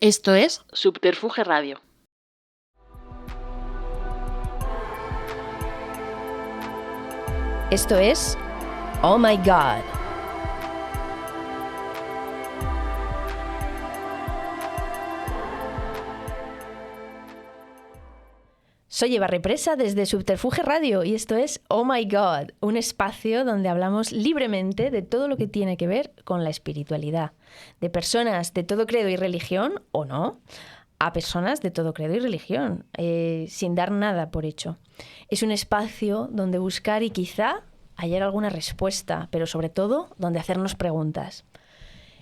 Esto es Subterfuge Radio. Esto es Oh My God. Soy Eva Represa desde Subterfuge Radio y esto es Oh My God, un espacio donde hablamos libremente de todo lo que tiene que ver con la espiritualidad, de personas de todo credo y religión, o no, a personas de todo credo y religión, sin dar nada por hecho. Es un espacio donde buscar y quizá hallar alguna respuesta, pero sobre todo donde hacernos preguntas.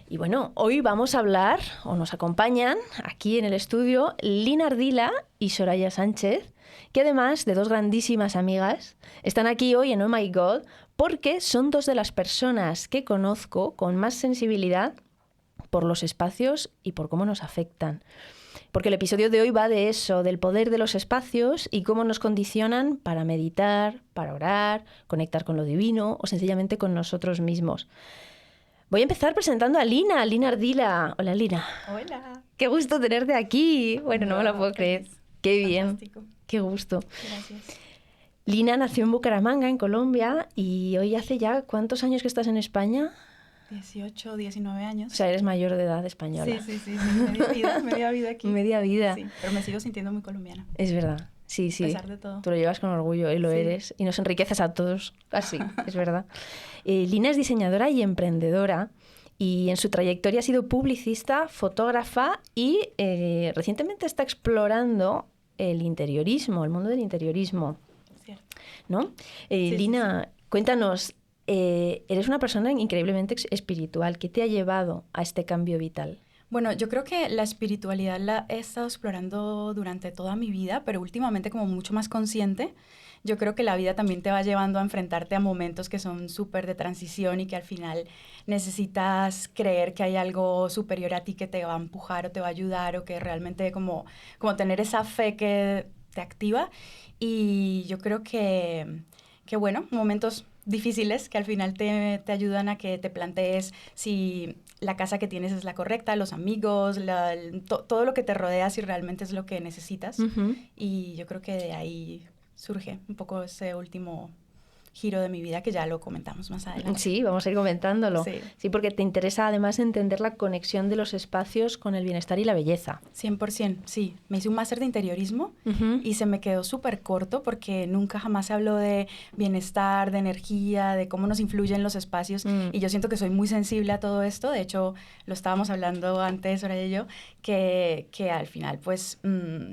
Y bueno, hoy vamos a hablar, o nos acompañan aquí en el estudio, Lina Ardila y Soraya Sánchez, que además de dos grandísimas amigas, están aquí hoy en Oh My God porque son dos de las personas que conozco con más sensibilidad por los espacios y por cómo nos afectan. Porque el episodio de hoy va de eso, del poder de los espacios y cómo nos condicionan para meditar, para orar, conectar con lo divino o sencillamente con nosotros mismos. Voy a empezar presentando a Lina Ardila. Hola, Lina. Hola. Qué gusto tenerte aquí. Bueno, no me lo puedo creer. Qué bien. Fantástico. Qué gusto. Gracias. Lina nació en Bucaramanga, en Colombia, y hoy hace ya, ¿cuántos años que estás en España? 18, 19 años. O sea, eres mayor de edad española. Sí. Media vida aquí. Media vida. Sí, pero me sigo sintiendo muy colombiana. Es verdad. Sí. A pesar de todo. Tú lo llevas con orgullo y lo eres. Y nos enriqueces a todos. Así, es verdad. Lina es diseñadora y emprendedora. Y en su trayectoria ha sido publicista, fotógrafa y recientemente está explorando el interiorismo, el mundo del interiorismo. Cierto. ¿No? Lina, cuéntanos, eres una persona increíblemente espiritual. ¿Qué te ha llevado a este cambio vital? Bueno, yo creo que la espiritualidad la he estado explorando durante toda mi vida, pero últimamente como mucho más consciente. Yo creo que la vida también te va llevando a enfrentarte a momentos que son súper de transición y que al final necesitas creer que hay algo superior a ti que te va a empujar o te va a ayudar o que realmente como tener esa fe que te activa. Y yo creo que bueno, momentos difíciles que al final te ayudan a que te plantees si la casa que tienes es la correcta, los amigos, todo lo que te rodea, si realmente es lo que necesitas. Uh-huh. Y yo creo que de ahí surge un poco ese último giro de mi vida que ya lo comentamos más adelante. Sí, vamos a ir comentándolo. Sí, porque te interesa además entender la conexión de los espacios con el bienestar y la belleza. 100%, sí. Me hice un máster de interiorismo y se me quedó súper corto porque nunca jamás se habló de bienestar, de energía, de cómo nos influyen los espacios. Y yo siento que soy muy sensible a todo esto. De hecho, lo estábamos hablando antes, Soraya y yo, que al final, pues,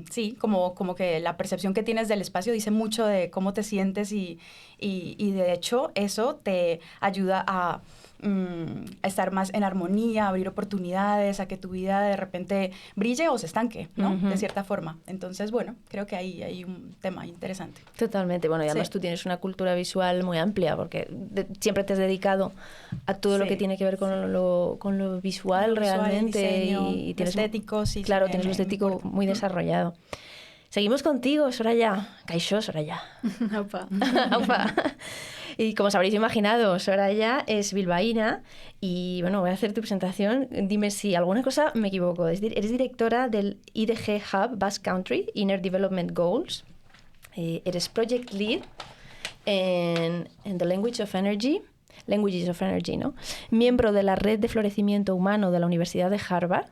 sí, como que la percepción que tienes del espacio dice mucho de cómo te sientes y de hecho eso te ayuda a estar más en armonía, a abrir oportunidades, a que tu vida de repente brille o se estanque, ¿no? Uh-huh. De cierta forma. Entonces, bueno, creo que ahí hay un tema interesante. Totalmente. Bueno, y además tú tienes una cultura visual muy amplia porque siempre te has dedicado a todo lo que tiene que ver con lo visual realmente. Diseño, y tienes estético, sí. Claro, tienes lo estético muy desarrollado. Seguimos contigo, Soraya. Kaixo, Soraya. Aupa. Aupa. Y como os habréis imaginado, Soraya es bilbaína y bueno, voy a hacer tu presentación. Dime si alguna cosa me equivoco. Eres directora del IDG Hub Basque Country, Inner Development Goals. Eres Project Lead en The Languages of Energy, ¿no? Miembro de la Red de Florecimiento Humano de la Universidad de Harvard.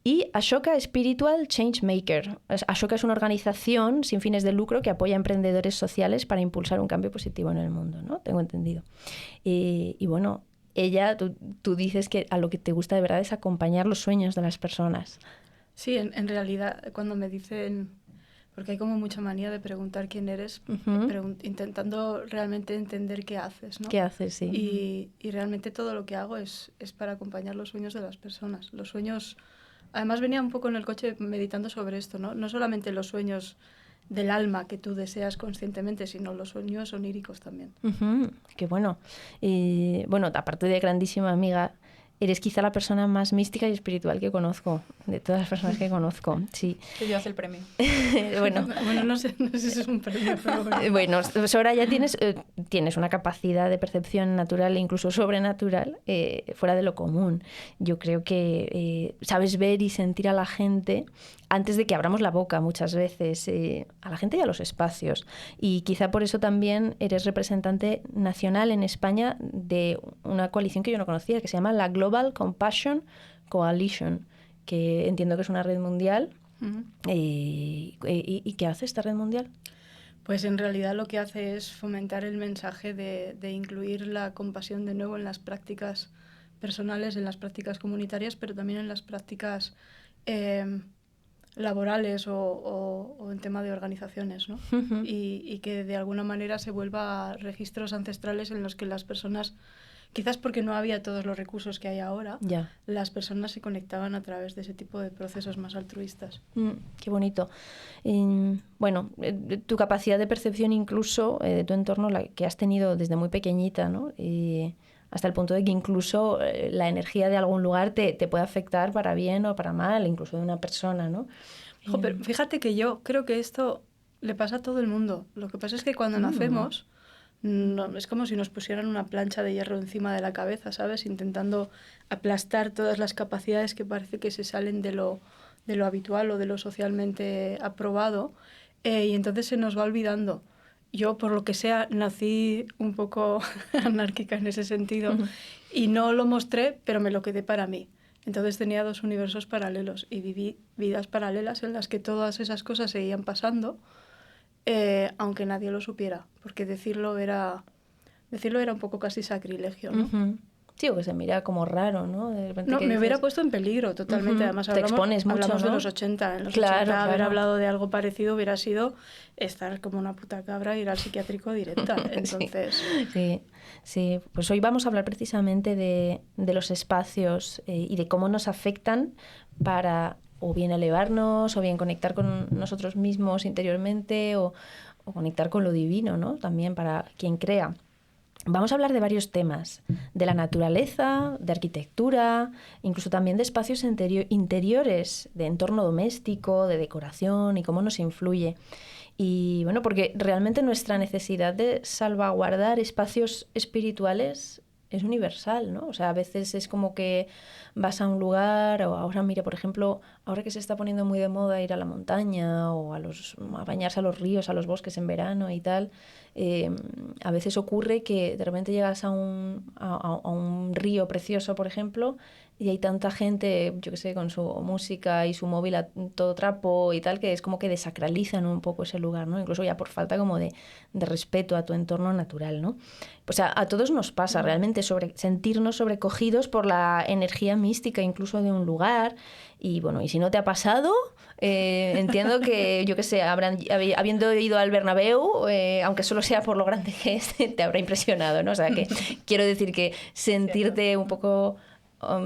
Y Ashoka Spiritual Changemaker. Ashoka es una organización sin fines de lucro que apoya a emprendedores sociales para impulsar un cambio positivo en el mundo, ¿no? Tengo entendido. Y bueno, tú dices que a lo que te gusta de verdad es acompañar los sueños de las personas. Sí, en realidad cuando me dicen, porque hay como mucha manía de preguntar quién eres, intentando realmente entender qué haces, ¿no? ¿Qué haces, sí? Y realmente todo lo que hago es para acompañar los sueños de las personas. Los sueños... Además venía un poco en el coche meditando sobre esto, ¿no? No solamente los sueños del alma que tú deseas conscientemente, sino los sueños oníricos también. Uh-huh. Qué bueno. Bueno, aparte de grandísima amiga, eres quizá la persona más mística y espiritual que conozco, de todas las personas que conozco, sí. Te llevas el premio. Bueno, no sé si es un premio, pero bueno. Bueno, Soraya, tienes una capacidad de percepción natural e incluso sobrenatural fuera de lo común. Yo creo que sabes ver y sentir a la gente antes de que abramos la boca muchas veces, a la gente y a los espacios. Y quizá por eso también eres representante nacional en España de una coalición que yo no conocía, que se llama la Global Compassion Coalition, que entiendo que es una red mundial. Uh-huh. ¿Y qué hace esta red mundial? Pues en realidad lo que hace es fomentar el mensaje de incluir la compasión de nuevo en las prácticas personales, en las prácticas comunitarias, pero también en las prácticas laborales o en tema de organizaciones, ¿no? Uh-huh. Y que de alguna manera se vuelva a registros ancestrales en los que las personas, quizás porque no había todos los recursos que hay ahora, las personas se conectaban a través de ese tipo de procesos más altruistas. Qué bonito. Bueno, tu capacidad de percepción incluso de tu entorno, la que has tenido desde muy pequeñita, ¿no? Hasta el punto de que incluso la energía de algún lugar te puede afectar para bien o para mal, incluso de una persona, ¿no? Pero fíjate que yo creo que esto le pasa a todo el mundo. Lo que pasa es que cuando nacemos, no, es como si nos pusieran una plancha de hierro encima de la cabeza, ¿sabes? Intentando aplastar todas las capacidades que parece que se salen de lo habitual o de lo socialmente aprobado, y entonces se nos va olvidando. Yo, por lo que sea, nací un poco anárquica en ese sentido y no lo mostré, pero me lo quedé para mí. Entonces tenía 2 universos paralelos y viví vidas paralelas en las que todas esas cosas seguían pasando, aunque nadie lo supiera, porque decirlo era un poco casi sacrilegio, ¿no? Uh-huh. Sí, o que se mira como raro, ¿no? De repente no, me dices... hubiera puesto en peligro totalmente. Además, te expones mucho, hablamos ¿no? de los 80. En los claro, 80 haber claro. hablado de algo parecido hubiera sido estar como una puta cabra e ir al psiquiátrico directa. Entonces... Sí. Pues hoy vamos a hablar precisamente de los espacios y de cómo nos afectan para o bien elevarnos, o bien conectar con nosotros mismos interiormente, o conectar con lo divino, ¿no? También para quien crea. Vamos a hablar de varios temas, de la naturaleza, de arquitectura, incluso también de espacios interiores, de entorno doméstico, de decoración y cómo nos influye. Y bueno, porque realmente nuestra necesidad de salvaguardar espacios espirituales es universal, ¿no? O sea, a veces es como que vas a un lugar, o ahora, mira, por ejemplo, ahora que se está poniendo muy de moda ir a la montaña o a bañarse a los ríos, a los bosques en verano y tal, a veces ocurre que de repente llegas a un río precioso, por ejemplo, y hay tanta gente, yo qué sé, con su música y su móvil a todo trapo y tal, que es como que desacralizan un poco ese lugar, ¿no? Incluso ya por falta como de respeto a tu entorno natural, ¿no? Pues a todos nos pasa realmente sentirnos sobrecogidos por la energía mística incluso de un lugar. Y bueno, y si no te ha pasado, entiendo que, yo qué sé, habiendo ido al Bernabéu, aunque solo sea por lo grande que es, te habrá impresionado, ¿no? O sea, que quiero decir que sentirte un poco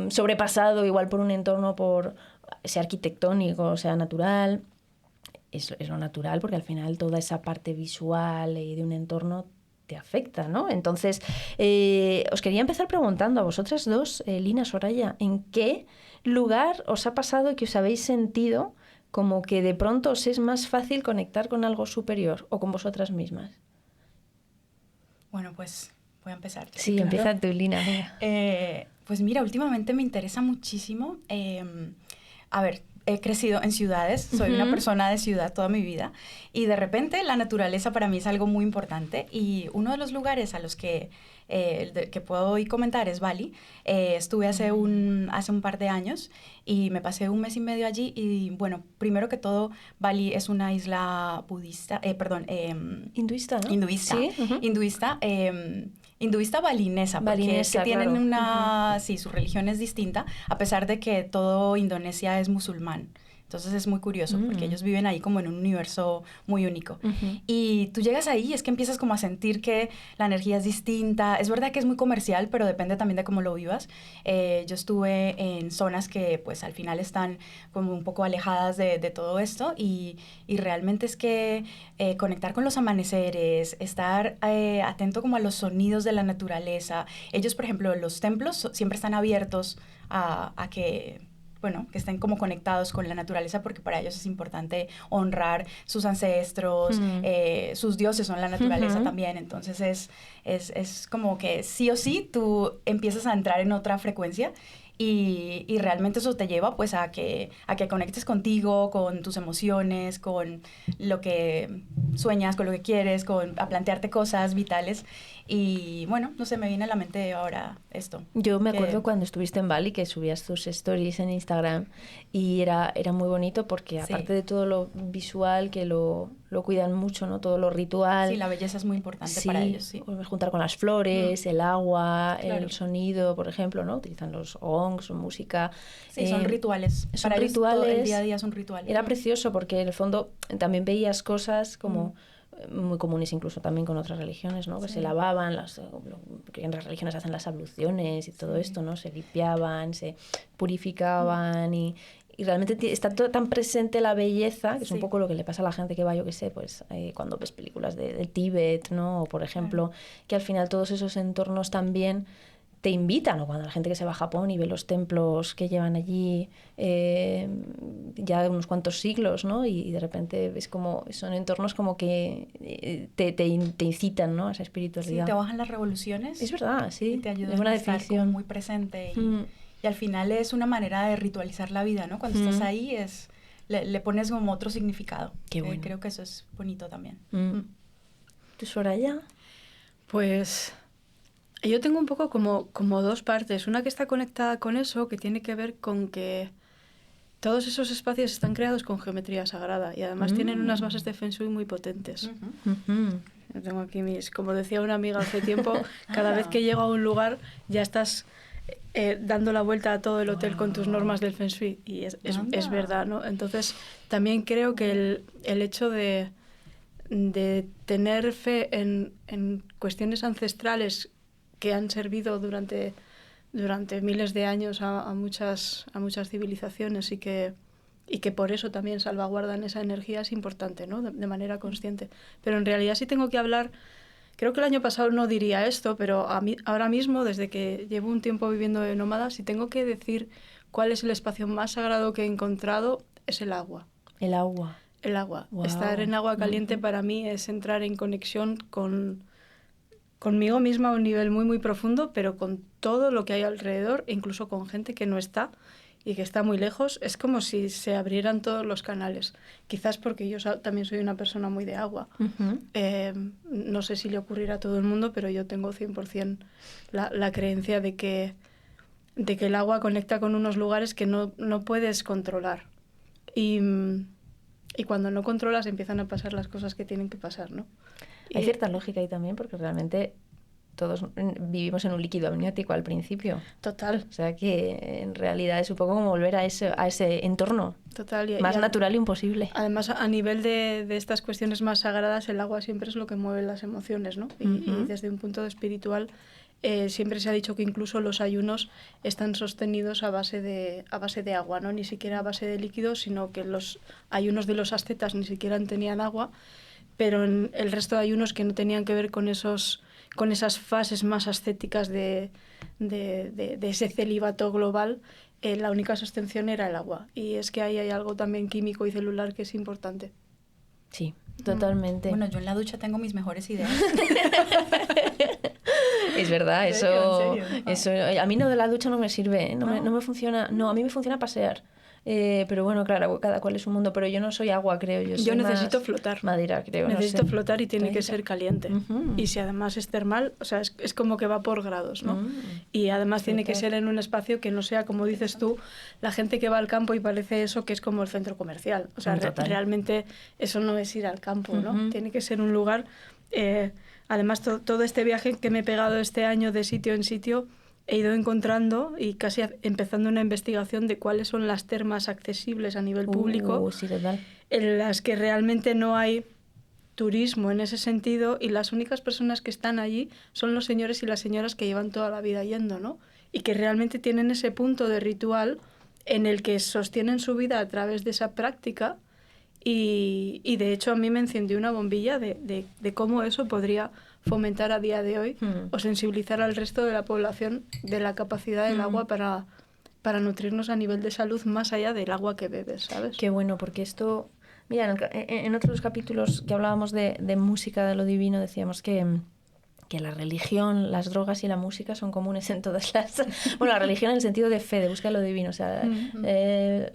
sobrepasado igual por un entorno, sea arquitectónico, sea natural, es lo natural, porque al final toda esa parte visual y de un entorno te afecta, ¿no? Entonces, os quería empezar preguntando a vosotras dos, Lina, Soraya, ¿en qué lugar os ha pasado que os habéis sentido como que de pronto os es más fácil conectar con algo superior o con vosotras mismas? Bueno, pues voy a empezar. Sí, claro. Empieza tú, Lina. Pues mira, últimamente me interesa muchísimo. A ver, he crecido en ciudades, soy una persona de ciudad toda mi vida, y de repente la naturaleza para mí es algo muy importante, y uno de los lugares a los que puedo hoy comentar es Bali. Estuve hace un par de años y me pasé 1 mes y medio allí, y bueno, primero que todo, Bali es una isla budista, hinduista, ¿no? Hinduista, ¿sí? Hinduista balinesa, porque es que tienen claro. sí, su religión es distinta, a pesar de que todo Indonesia es musulmán. Entonces es muy curioso porque ellos viven ahí como en un universo muy único. Y tú llegas ahí y es que empiezas como a sentir que la energía es distinta. Es verdad que es muy comercial, pero depende también de cómo lo vivas. Yo estuve en zonas que pues al final están como un poco alejadas de todo esto y realmente es que conectar con los amaneceres, estar atento como a los sonidos de la naturaleza. Ellos, por ejemplo, los templos siempre están abiertos a que estén como conectados con la naturaleza porque para ellos es importante honrar sus ancestros, sus dioses son la naturaleza también, entonces es como que sí o sí tú empiezas a entrar en otra frecuencia y realmente eso te lleva pues a que conectes contigo, con tus emociones, con lo que sueñas, con lo que quieres, a plantearte cosas vitales. Y bueno, no sé, me viene a la mente ahora esto. Yo me acuerdo cuando estuviste en Bali que subías tus stories en Instagram y era muy bonito porque aparte de todo lo visual que lo cuidan mucho, ¿no? Todo lo ritual. Sí, la belleza es muy importante para ellos, sí. Juntar con las flores, el agua, el sonido, por ejemplo, ¿no? Utilizan los gongs, música. Sí, son rituales. Son para rituales. Ellos, el día a día son rituales. Era precioso porque en el fondo también veías cosas como muy comunes incluso también con otras religiones, ¿no? Que se lavaban, que en las religiones hacen las abluciones y todo esto, ¿no? Se limpiaban, se purificaban y realmente está todo tan presente la belleza, que es un poco lo que le pasa a la gente que va, yo qué sé, pues cuando ves películas del Tíbet, ¿no? O por ejemplo, que al final todos esos entornos también te invitan, o cuando la gente que se va a Japón y ve los templos que llevan allí ya unos cuantos siglos, ¿no? Y de repente ves como son entornos como que te incitan, ¿no? A esa espiritualidad. Sí, te bajan las revoluciones. Es verdad, sí. Y te ayudan es una a estar definición como muy presente y al final es una manera de ritualizar la vida, ¿no? Cuando estás ahí le pones como otro significado. Qué bueno. Creo que eso es bonito también. ¿Tú, Soraya? Pues yo tengo un poco como dos partes. Una que está conectada con eso, que tiene que ver con que todos esos espacios están creados con geometría sagrada y además tienen unas bases de Feng Shui muy potentes. Yo tengo aquí como decía una amiga hace tiempo, cada vez que llego a un lugar ya estás dando la vuelta a todo el hotel con tus normas del Feng Shui y es verdad, ¿no? Entonces también creo que el hecho de tener fe en cuestiones ancestrales que han servido durante miles de años a muchas civilizaciones y que por eso también salvaguardan esa energía es importante, ¿no? De manera consciente. Pero en realidad sí tengo que hablar, creo que el año pasado no diría esto, pero ahora mismo, desde que llevo un tiempo viviendo de nómada, si tengo que decir cuál es el espacio más sagrado que he encontrado, es el agua. El agua. El agua. Wow. Estar en agua caliente para mí es entrar en conexión conmigo misma a un nivel muy, muy profundo, pero con todo lo que hay alrededor, incluso con gente que no está y que está muy lejos. Es como si se abrieran todos los canales. Quizás porque yo también soy una persona muy de agua. No sé si le ocurrirá a todo el mundo, pero yo tengo 100% la creencia de que el agua conecta con unos lugares que no puedes controlar. Y cuando no controlas empiezan a pasar las cosas que tienen que pasar, ¿no? Hay cierta lógica ahí también, porque realmente todos vivimos en un líquido amniótico al principio. Total. O sea que en realidad es un poco como volver a ese entorno. Total. Más natural y imposible. Además, a nivel de estas cuestiones más sagradas, el agua siempre es lo que mueve las emociones, ¿no? Y desde un punto espiritual siempre se ha dicho que incluso los ayunos están sostenidos a base de agua, ¿no? Ni siquiera a base de líquidos, sino que los ayunos de los ascetas ni siquiera tenían agua, pero en el resto de ayunos que no tenían que ver con esas fases más ascéticas de ese celibato global, la única sostención era el agua. Y es que ahí hay algo también químico y celular que es importante. Sí, totalmente. Bueno, yo en la ducha tengo mis mejores ideas. Es verdad, ¿En serio? eso a mí no de la ducha no me sirve, no me funciona. No, a mí me funciona pasear. Pero bueno, claro, cada cual es un mundo, pero yo no soy agua, creo. Yo necesito flotar. Madera, creo. Necesito flotar y tiene que ser caliente. Y si además es termal, o sea, es como que va por grados, ¿no? Y además tiene que ser en un espacio que no sea, como dices tú, la gente que va al campo y parece eso que es como el centro comercial. O sea, realmente eso no es ir al campo, ¿no? Tiene que ser un lugar... además, todo este viaje que me he pegado este año de sitio en sitio, he ido encontrando y casi empezando una investigación de cuáles son las termas accesibles a nivel público, Sí, total. en las que realmente no hay turismo en ese sentido, y las únicas personas que están allí son los señores y las señoras que llevan toda la vida yendo, ¿no? Y que realmente tienen ese punto de ritual en el que sostienen su vida a través de esa práctica, y de hecho a mí me encendió una bombilla de cómo eso podría fomentar a día de hoy o sensibilizar al resto de la población de la capacidad del agua para nutrirnos a nivel de salud más allá del agua que bebes, ¿sabes? Qué bueno, porque esto... Mira, en otros capítulos que hablábamos de música, de lo divino, decíamos que la religión, las drogas y la música son comunes en todas las... Bueno, la religión en el sentido de fe, de buscar lo divino. O sea,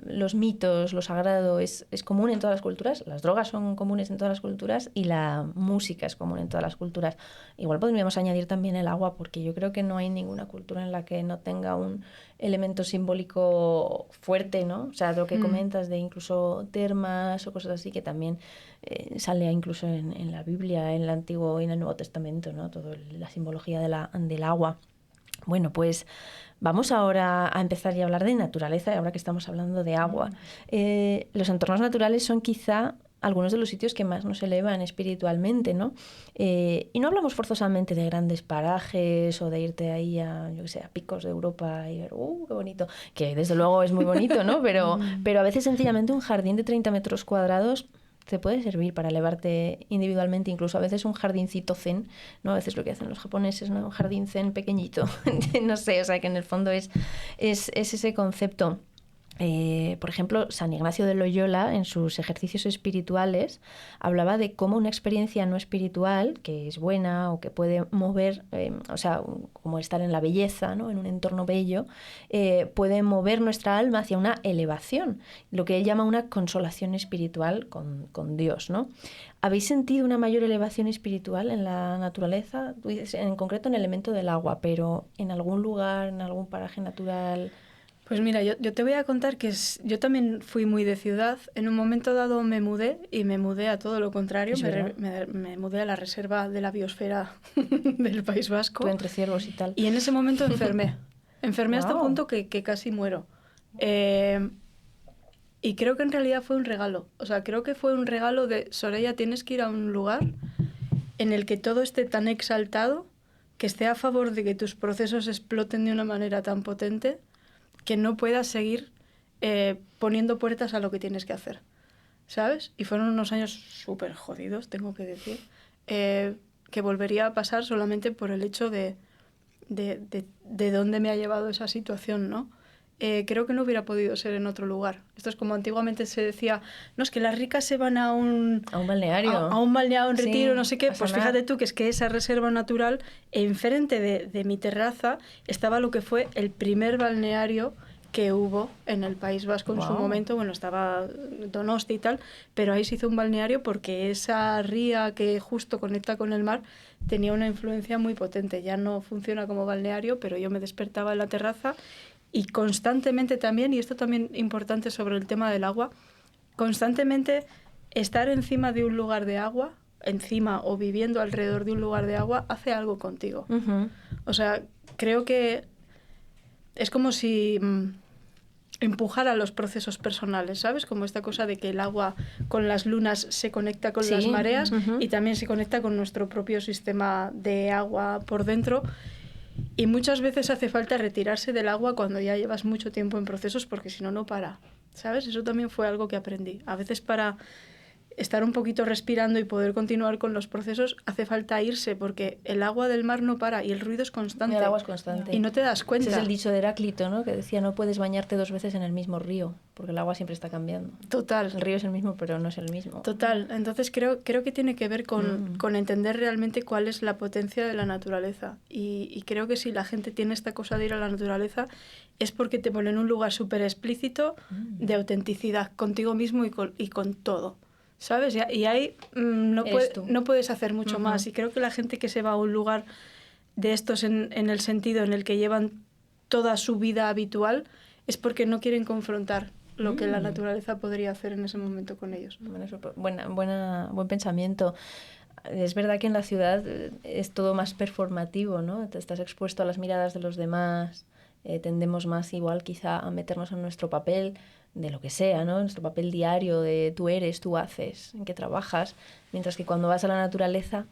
los mitos, lo sagrado es común en todas las culturas. Las drogas son comunes en todas las culturas y la música es común en todas las culturas. Igual podríamos añadir también el agua, porque yo creo que no hay ninguna cultura en la que no tenga un elemento simbólico fuerte, ¿no? O sea, lo que comentas de incluso termas o cosas así, que también sale incluso en la Biblia, en el Antiguo y en el Nuevo Testamento, ¿no? Toda la simbología del agua. Bueno, pues vamos ahora a empezar ya a hablar de naturaleza, ahora que estamos hablando de agua. Los entornos naturales son quizá algunos de los sitios que más nos elevan espiritualmente, ¿no? Y no hablamos forzosamente de grandes parajes o de irte ahí a, yo qué sé, a picos de Europa y ver, qué bonito, que desde luego es muy bonito, ¿no? Pero a veces sencillamente un jardín de 30 metros cuadrados te puede servir para elevarte individualmente, incluso a veces un jardincito zen, ¿no? A veces lo que hacen los japoneses, ¿no? Un jardín zen pequeñito, no sé, o sea que en el fondo es ese concepto. Por ejemplo, San Ignacio de Loyola, en sus ejercicios espirituales, hablaba de cómo una experiencia no espiritual, que es buena o que puede mover, o sea, como estar en la belleza, ¿no? En un entorno bello, puede mover nuestra alma hacia una elevación, lo que él llama una consolación espiritual con Dios, ¿no? ¿Habéis sentido una mayor elevación espiritual en la naturaleza? Tú dices, en concreto en el elemento del agua, pero en algún lugar, en algún paraje natural... Pues mira, yo te voy a contar que yo también fui muy de ciudad. En un momento dado me mudé a todo lo contrario. Me mudé a la reserva de la biosfera del País Vasco. Tú entre ciervos y tal. Y en ese momento enfermé. Enfermé hasta el punto que casi muero. Y creo que en realidad fue un regalo. O sea, creo que fue un regalo de, Soraya, tienes que ir a un lugar en el que todo esté tan exaltado, que esté a favor de que tus procesos exploten de una manera tan potente, que no puedas seguir poniendo puertas a lo que tienes que hacer, ¿sabes? Y fueron unos años súper jodidos, tengo que decir, que volvería a pasar solamente por el hecho de dónde me ha llevado esa situación, ¿no? Creo que no hubiera podido ser en otro lugar. Esto es como antiguamente se decía, no, es que las ricas se van a un balneario. A un balneario, un retiro, sí, no sé qué. Pues fíjate tú que es que esa reserva natural, enfrente de mi terraza, estaba lo que fue el primer balneario que hubo en el País Vasco en su momento. Bueno, estaba Donosti y tal, pero ahí se hizo un balneario porque esa ría que justo conecta con el mar tenía una influencia muy potente. Ya no funciona como balneario, pero yo me despertaba en la terraza y constantemente también, y esto también importante sobre el tema del agua, constantemente estar encima de un lugar de agua, encima o viviendo alrededor de un lugar de agua, hace algo contigo. O sea, creo que es como si empujara los procesos personales, ¿sabes? Como esta cosa de que el agua con las lunas se conecta con las mareas y también se conecta con nuestro propio sistema de agua por dentro. Y muchas veces hace falta retirarse del agua cuando ya llevas mucho tiempo en procesos, porque si no, no para, ¿sabes? Eso también fue algo que aprendí. A veces para estar un poquito respirando y poder continuar con los procesos hace falta irse, porque el agua del mar no para y el ruido es constante. El agua es constante. Y no te das cuenta. Ese es el dicho de Heráclito, ¿no? Que decía, no puedes bañarte 2 veces en el mismo río, porque el agua siempre está cambiando. Total. El río es el mismo, pero no es el mismo. Total. Entonces creo que tiene que ver con entender realmente cuál es la potencia de la naturaleza. Y creo que si la gente tiene esta cosa de ir a la naturaleza es porque te pone en un lugar súper explícito de autenticidad contigo mismo y con todo. ¿Sabes? Y ahí no puedes hacer mucho más. Y creo que la gente que se va a un lugar de estos en el sentido en el que llevan toda su vida habitual es porque no quieren confrontar lo que la naturaleza podría hacer en ese momento con ellos. Bueno, buen pensamiento. es verdad que en la ciudad es todo más performativo, ¿no? Te estás expuesto a las miradas de los demás, tendemos más igual quizá a meternos en nuestro papel de lo que sea, ¿no? Nuestro papel diario de tú eres, tú haces, en qué trabajas, mientras que cuando vas a la naturaleza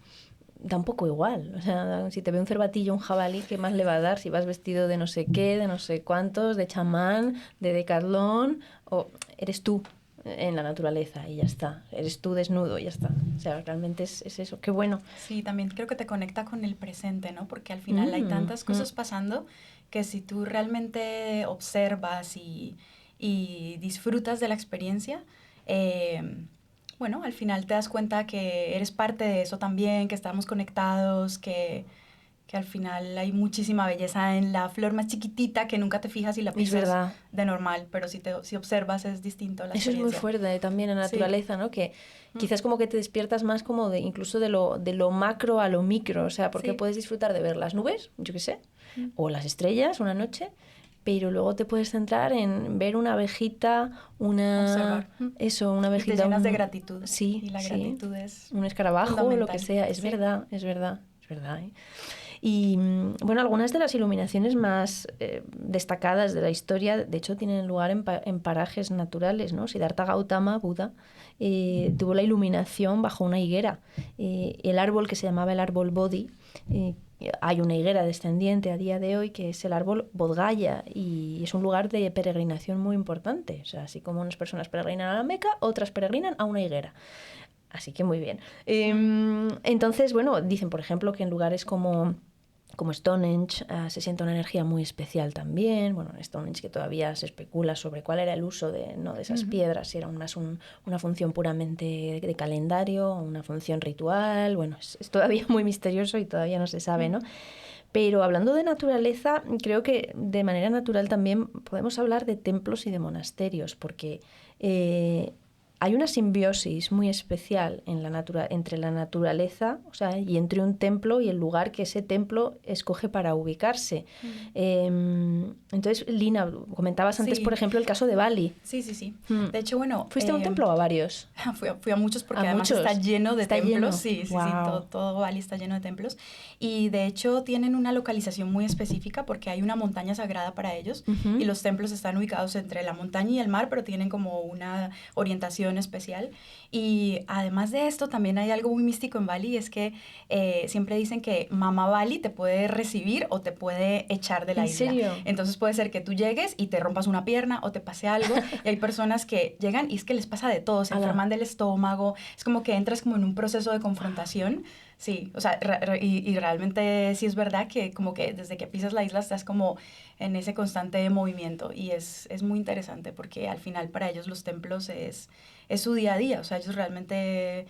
da un poco igual. O sea, si te ve un cervatillo, un jabalí, ¿qué más le va a dar? Si vas vestido de no sé qué, de no sé cuántos, de chamán, de decathlon, o eres tú en la naturaleza y ya está. Eres tú desnudo y ya está. O sea, realmente es eso. Qué bueno. Sí, también creo que te conecta con el presente, ¿no? Porque al final hay tantas cosas pasando que si tú realmente observas y disfrutas de la experiencia, bueno, al final te das cuenta que eres parte de eso también, que estamos conectados, que al final hay muchísima belleza en la flor más chiquitita que nunca te fijas y la pisas de normal, pero si observas es distinto la experiencia. Eso es muy fuerte también en la naturaleza, ¿no? Que quizás como que te despiertas más como incluso de lo macro a lo micro, o sea, porque puedes disfrutar de ver las nubes, yo qué sé, o las estrellas una noche, pero luego te puedes centrar en ver una abejita, una abejita. Y te llenas de gratitud. Sí, y la gratitud es un escarabajo o lo que sea, es verdad, ¿eh? Y bueno, algunas de las iluminaciones más destacadas de la historia, de hecho, tienen lugar en parajes naturales, ¿no? Siddhartha Gautama, Buda, tuvo la iluminación bajo una higuera. El árbol que se llamaba el árbol Bodhi, hay una higuera descendiente a día de hoy que es el árbol Bodh Gaya y es un lugar de peregrinación muy importante. O sea, así como unas personas peregrinan a la Meca, otras peregrinan a una higuera. Así que muy bien. Entonces, bueno, dicen, por ejemplo, que en lugares como Stonehenge se siente una energía muy especial también. Bueno, en Stonehenge que todavía se especula sobre cuál era el uso de esas piedras, si era más una función puramente de calendario o una función ritual. Bueno, es todavía muy misterioso y todavía no se sabe, ¿no? Pero hablando de naturaleza, creo que de manera natural también podemos hablar de templos y de monasterios, porque hay una simbiosis muy especial entre la naturaleza, o sea, y entre un templo y el lugar que ese templo escoge para ubicarse. Entonces, Lina, comentabas antes, por ejemplo, el caso de Bali. Sí. De hecho, bueno... ¿Fuiste a un templo o a varios? Fui a muchos porque además está lleno de templos. Sí, todo Bali está lleno de templos. Y de hecho tienen una localización muy específica porque hay una montaña sagrada para ellos y los templos están ubicados entre la montaña y el mar, pero tienen como una orientación especial. Y además de esto también hay algo muy místico en Bali, es que siempre dicen que Mamá Bali te puede recibir o te puede echar de la isla. ¿En serio? Entonces puede ser que tú llegues y te rompas una pierna o te pase algo y hay personas que llegan y es que les pasa de todo, se enferman del estómago, es como que entras como en un proceso de confrontación. Sí, o sea, y realmente sí es verdad que como que desde que pisas la isla estás como en ese constante movimiento y es muy interesante porque al final para ellos los templos es su día a día, o sea, ellos realmente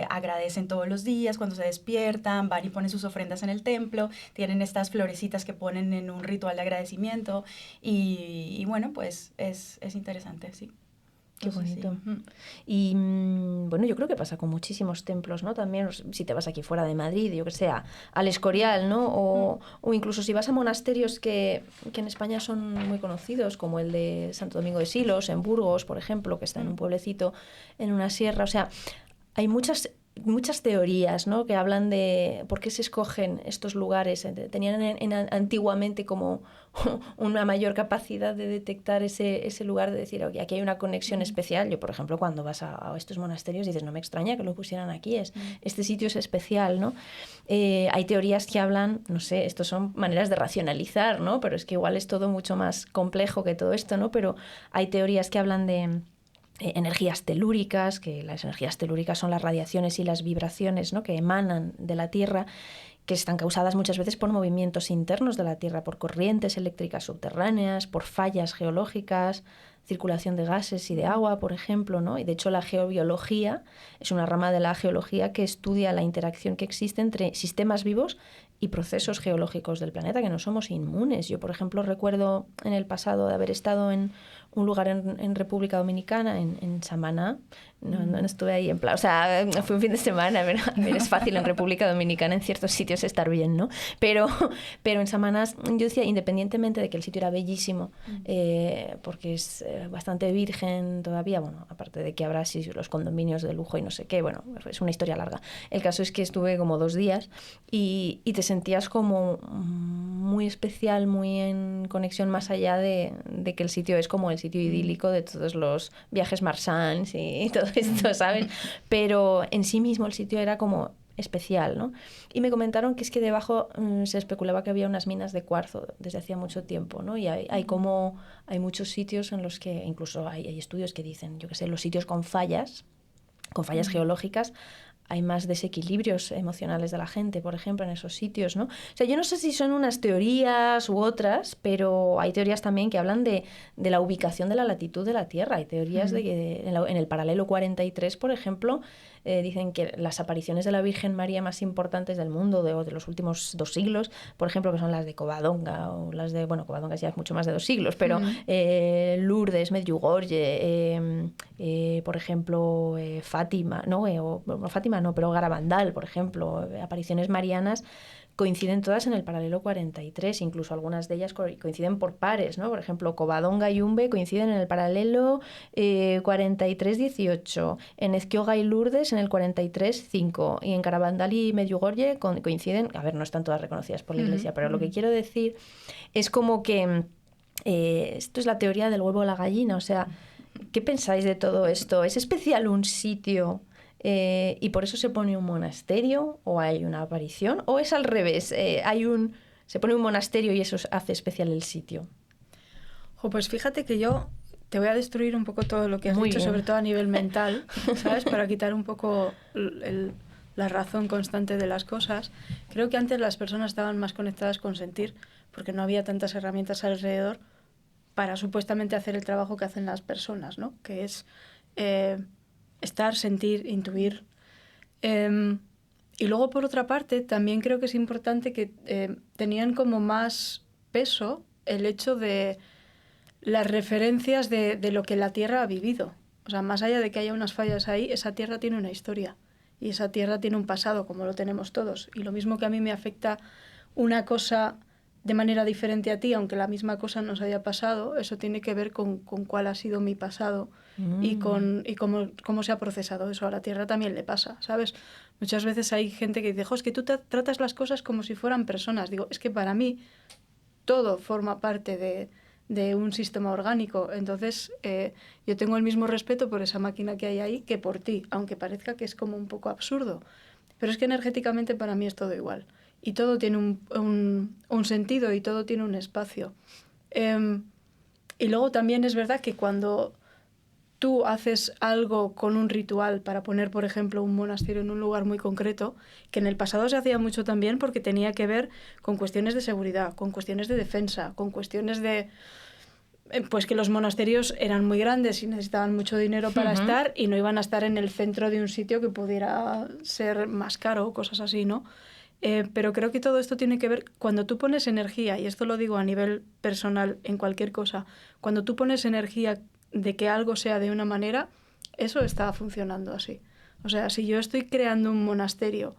agradecen todos los días cuando se despiertan, van y ponen sus ofrendas en el templo, tienen estas florecitas que ponen en un ritual de agradecimiento y bueno, pues es interesante, sí. Qué bonito. Sí. Y bueno, yo creo que pasa con muchísimos templos, ¿no? También si te vas aquí fuera de Madrid, yo que sé, al Escorial, ¿no? O incluso si vas a monasterios que en España son muy conocidos, como el de Santo Domingo de Silos, en Burgos, por ejemplo, que está en un pueblecito, en una sierra. O sea, hay muchas teorías, ¿no? Que hablan de por qué se escogen estos lugares. Tenían antiguamente como una mayor capacidad de detectar ese lugar, de decir, oye, aquí hay una conexión especial. Yo, por ejemplo, cuando vas a estos monasterios dices, no me extraña que lo pusieran aquí, este sitio es especial, ¿no? Hay teorías que hablan, no sé, estos son maneras de racionalizar, ¿no? Pero es que igual es todo mucho más complejo que todo esto, ¿no? Pero hay teorías que hablan de energías telúricas, que las energías telúricas son las radiaciones y las vibraciones, ¿no? Que emanan de la Tierra, que están causadas muchas veces por movimientos internos de la Tierra, por corrientes eléctricas subterráneas, por fallas geológicas, circulación de gases y de agua, por ejemplo, ¿no? Y de hecho la geobiología es una rama de la geología que estudia la interacción que existe entre sistemas vivos y procesos geológicos del planeta, que no somos inmunes. Yo, por ejemplo, recuerdo en el pasado de haber estado en un lugar en República Dominicana, en Samaná. No estuve ahí en plan, o sea, fue un fin de semana, pero a ver, es fácil en República Dominicana en ciertos sitios estar bien, ¿no? Pero en Samaná, yo decía, independientemente de que el sitio era bellísimo, porque es bastante virgen todavía, bueno, aparte de que habrá sí, los condominios de lujo y no sé qué, bueno, es una historia larga. El caso es que estuve como 2 días y te sentías como muy especial, muy en conexión más allá de que el sitio es como el sitio idílico de todos los viajes Marsans y todo esto, ¿sabes? Pero en sí mismo el sitio era como especial, ¿no? Y me comentaron que es que debajo se especulaba que había unas minas de cuarzo desde hacía mucho tiempo, ¿no? Y hay muchos sitios en los que, incluso hay estudios que dicen, yo qué sé, los sitios con fallas geológicas, hay más desequilibrios emocionales de la gente, por ejemplo, en esos sitios, ¿no? O sea, yo no sé si son unas teorías u otras, pero hay teorías también que hablan de la ubicación de la latitud de la Tierra. Hay teorías de que en el paralelo 43, por ejemplo, dicen que las apariciones de la Virgen María más importantes del mundo de los últimos 2 siglos, por ejemplo, que son las de Covadonga o las de, bueno, Covadonga ya es mucho más de 2 siglos, pero Lourdes, Medjugorje, por ejemplo, Fátima, ¿no? Fátima no, pero Garabandal, por ejemplo, apariciones marianas coinciden todas en el paralelo 43, incluso algunas de ellas coinciden por pares, ¿no? Por ejemplo, Covadonga y Umbe coinciden en el paralelo 43-18, en Ezquioga y Lourdes en el 43-5, y en Garabandal y Medjugorje coinciden, a ver, no están todas reconocidas por la Iglesia, pero lo que quiero decir es como que esto es la teoría del huevo o la gallina, o sea, ¿qué pensáis de todo esto? ¿Es especial un sitio y por eso se pone un monasterio o hay una aparición? ¿O es al revés? Se pone un monasterio y eso hace especial el sitio. Pues fíjate que yo te voy a destruir un poco todo lo que has dicho, sobre todo a nivel mental, ¿sabes? Para quitar un poco la razón constante de las cosas. Creo que antes las personas estaban más conectadas con sentir, porque no había tantas herramientas alrededor para supuestamente hacer el trabajo que hacen las personas, ¿no? Que es estar, sentir, intuir. Y luego, por otra parte, también creo que es importante que tenían como más peso el hecho de las referencias de lo que la Tierra ha vivido. O sea, más allá de que haya unas fallas ahí, esa Tierra tiene una historia. Y esa Tierra tiene un pasado, como lo tenemos todos. Y lo mismo que a mí me afecta una cosa de manera diferente a ti, aunque la misma cosa nos haya pasado, eso tiene que ver con cuál ha sido mi pasado y cómo se ha procesado eso. A la Tierra también le pasa, ¿sabes? Muchas veces hay gente que dice, es que tú tratas las cosas como si fueran personas. Digo, es que para mí todo forma parte de un sistema orgánico. Entonces, yo tengo el mismo respeto por esa máquina que hay ahí que por ti, aunque parezca que es como un poco absurdo. Pero es que energéticamente para mí es todo igual. Y todo tiene un sentido y todo tiene un espacio. Y luego también es verdad que cuando tú haces algo con un ritual para poner, por ejemplo, un monasterio en un lugar muy concreto, que en el pasado se hacía mucho también porque tenía que ver con cuestiones de seguridad, con cuestiones de defensa, con cuestiones de pues que los monasterios eran muy grandes y necesitaban mucho dinero para estar y no iban a estar en el centro de un sitio que pudiera ser más caro o cosas así, ¿no? Pero creo que todo esto tiene que ver, cuando tú pones energía, y esto lo digo a nivel personal en cualquier cosa, cuando tú pones energía de que algo sea de una manera, eso está funcionando así. O sea, si yo estoy creando un monasterio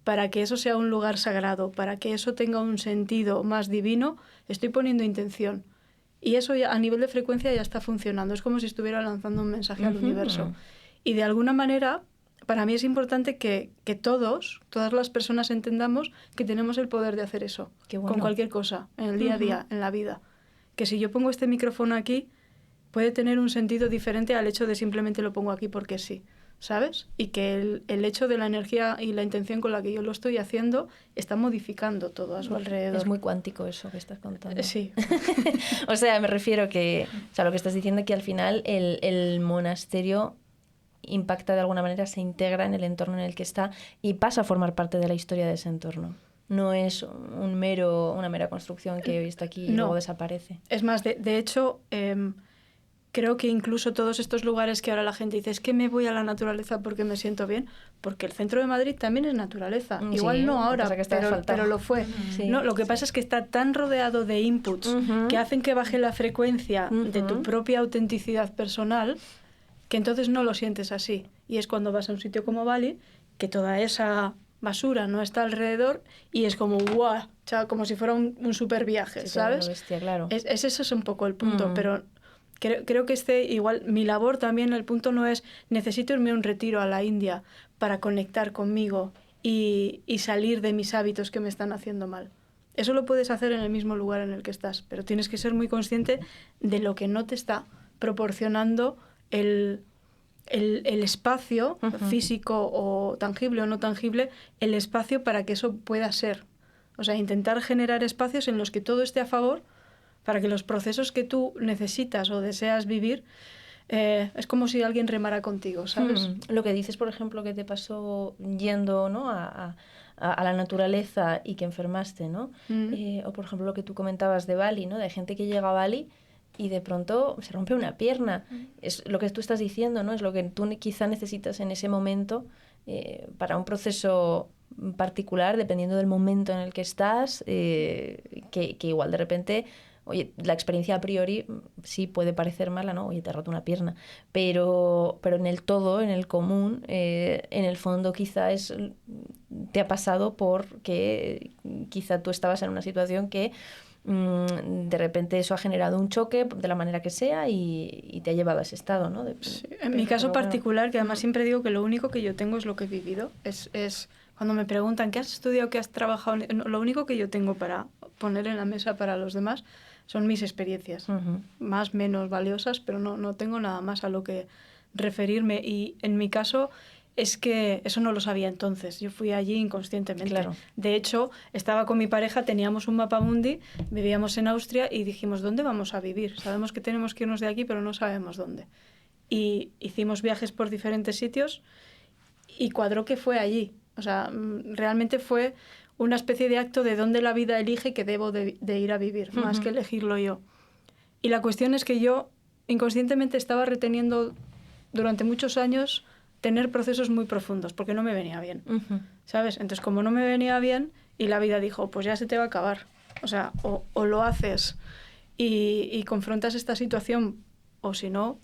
para que eso sea un lugar sagrado, para que eso tenga un sentido más divino, estoy poniendo intención. Y eso ya, a nivel de frecuencia ya está funcionando. Es como si estuviera lanzando un mensaje al universo. Y de alguna manera, para mí es importante que todas las personas entendamos que tenemos el poder de hacer eso. Qué bueno. Con cualquier cosa, en el día a día, en la vida. Que si yo pongo este micrófono aquí, puede tener un sentido diferente al hecho de simplemente lo pongo aquí porque sí, ¿sabes? Y que el hecho de la energía y la intención con la que yo lo estoy haciendo está modificando todo a su alrededor. Es muy cuántico eso que estás contando. Sí. O sea, me refiero que, o sea, lo que estás diciendo es que al final el monasterio impacta de alguna manera, se integra en el entorno en el que está y pasa a formar parte de la historia de ese entorno. No es una mera construcción que hoy está aquí y luego desaparece. Es más, de hecho, creo que incluso todos estos lugares que ahora la gente dice, es que me voy a la naturaleza porque me siento bien, porque el centro de Madrid también es naturaleza. Igual no ahora, pero lo fue. Sí, ¿no? Lo que pasa es que está tan rodeado de inputs que hacen que baje la frecuencia de tu propia autenticidad personal, que entonces no lo sientes así. Y es cuando vas a un sitio como Bali, que toda esa basura no está alrededor y es como ¡guau! O sea, como si fuera un super viaje, sí, ¿sabes? Bestia, claro. Ese es un poco el punto, pero creo que igual mi labor también, el punto no es necesito irme a un retiro a la India para conectar conmigo y salir de mis hábitos que me están haciendo mal. Eso lo puedes hacer en el mismo lugar en el que estás, pero tienes que ser muy consciente de lo que no te está proporcionando el espacio físico o tangible o no tangible, el espacio para que eso pueda ser. O sea, intentar generar espacios en los que todo esté a favor para que los procesos que tú necesitas o deseas vivir, es como si alguien remara contigo, ¿sabes? Lo que dices, por ejemplo, que te pasó yendo, ¿no?, a la naturaleza y que enfermaste, ¿no? O, por ejemplo, lo que tú comentabas de Bali, ¿no? De gente que llega a Bali y de pronto se rompe una pierna. Es lo que tú estás diciendo, ¿no? Es lo que tú quizá necesitas en ese momento para un proceso particular, dependiendo del momento en el que estás, que igual de repente... Oye, la experiencia a priori sí puede parecer mala, ¿no? Oye, te he roto una pierna. Pero en el todo, en el común, en el fondo quizá te ha pasado porque quizá tú estabas en una situación que de repente eso ha generado un choque de la manera que sea y te ha llevado a ese estado, ¿no? Sí. En mi caso particular, que además siempre digo que lo único que yo tengo es lo que he vivido, es cuando me preguntan ¿qué has estudiado, qué has trabajado? Lo único que yo tengo para poner en la mesa para los demás son mis experiencias, más menos valiosas, pero no tengo nada más a lo que referirme. Y en mi caso es que eso no lo sabía entonces, yo fui allí inconscientemente. Claro. De hecho, estaba con mi pareja, teníamos un mapamundi, vivíamos en Austria y dijimos, ¿dónde vamos a vivir? Sabemos que tenemos que irnos de aquí, pero no sabemos dónde. Y hicimos viajes por diferentes sitios y cuadró que fue allí. O sea, realmente fue una especie de acto de dónde la vida elige que debo de ir a vivir, más que elegirlo yo. Y la cuestión es que yo inconscientemente estaba reteniendo durante muchos años tener procesos muy profundos, porque no me venía bien, ¿sabes? Entonces, como no me venía bien, y la vida dijo, pues ya se te va a acabar. O sea, o lo haces y confrontas esta situación, o si no,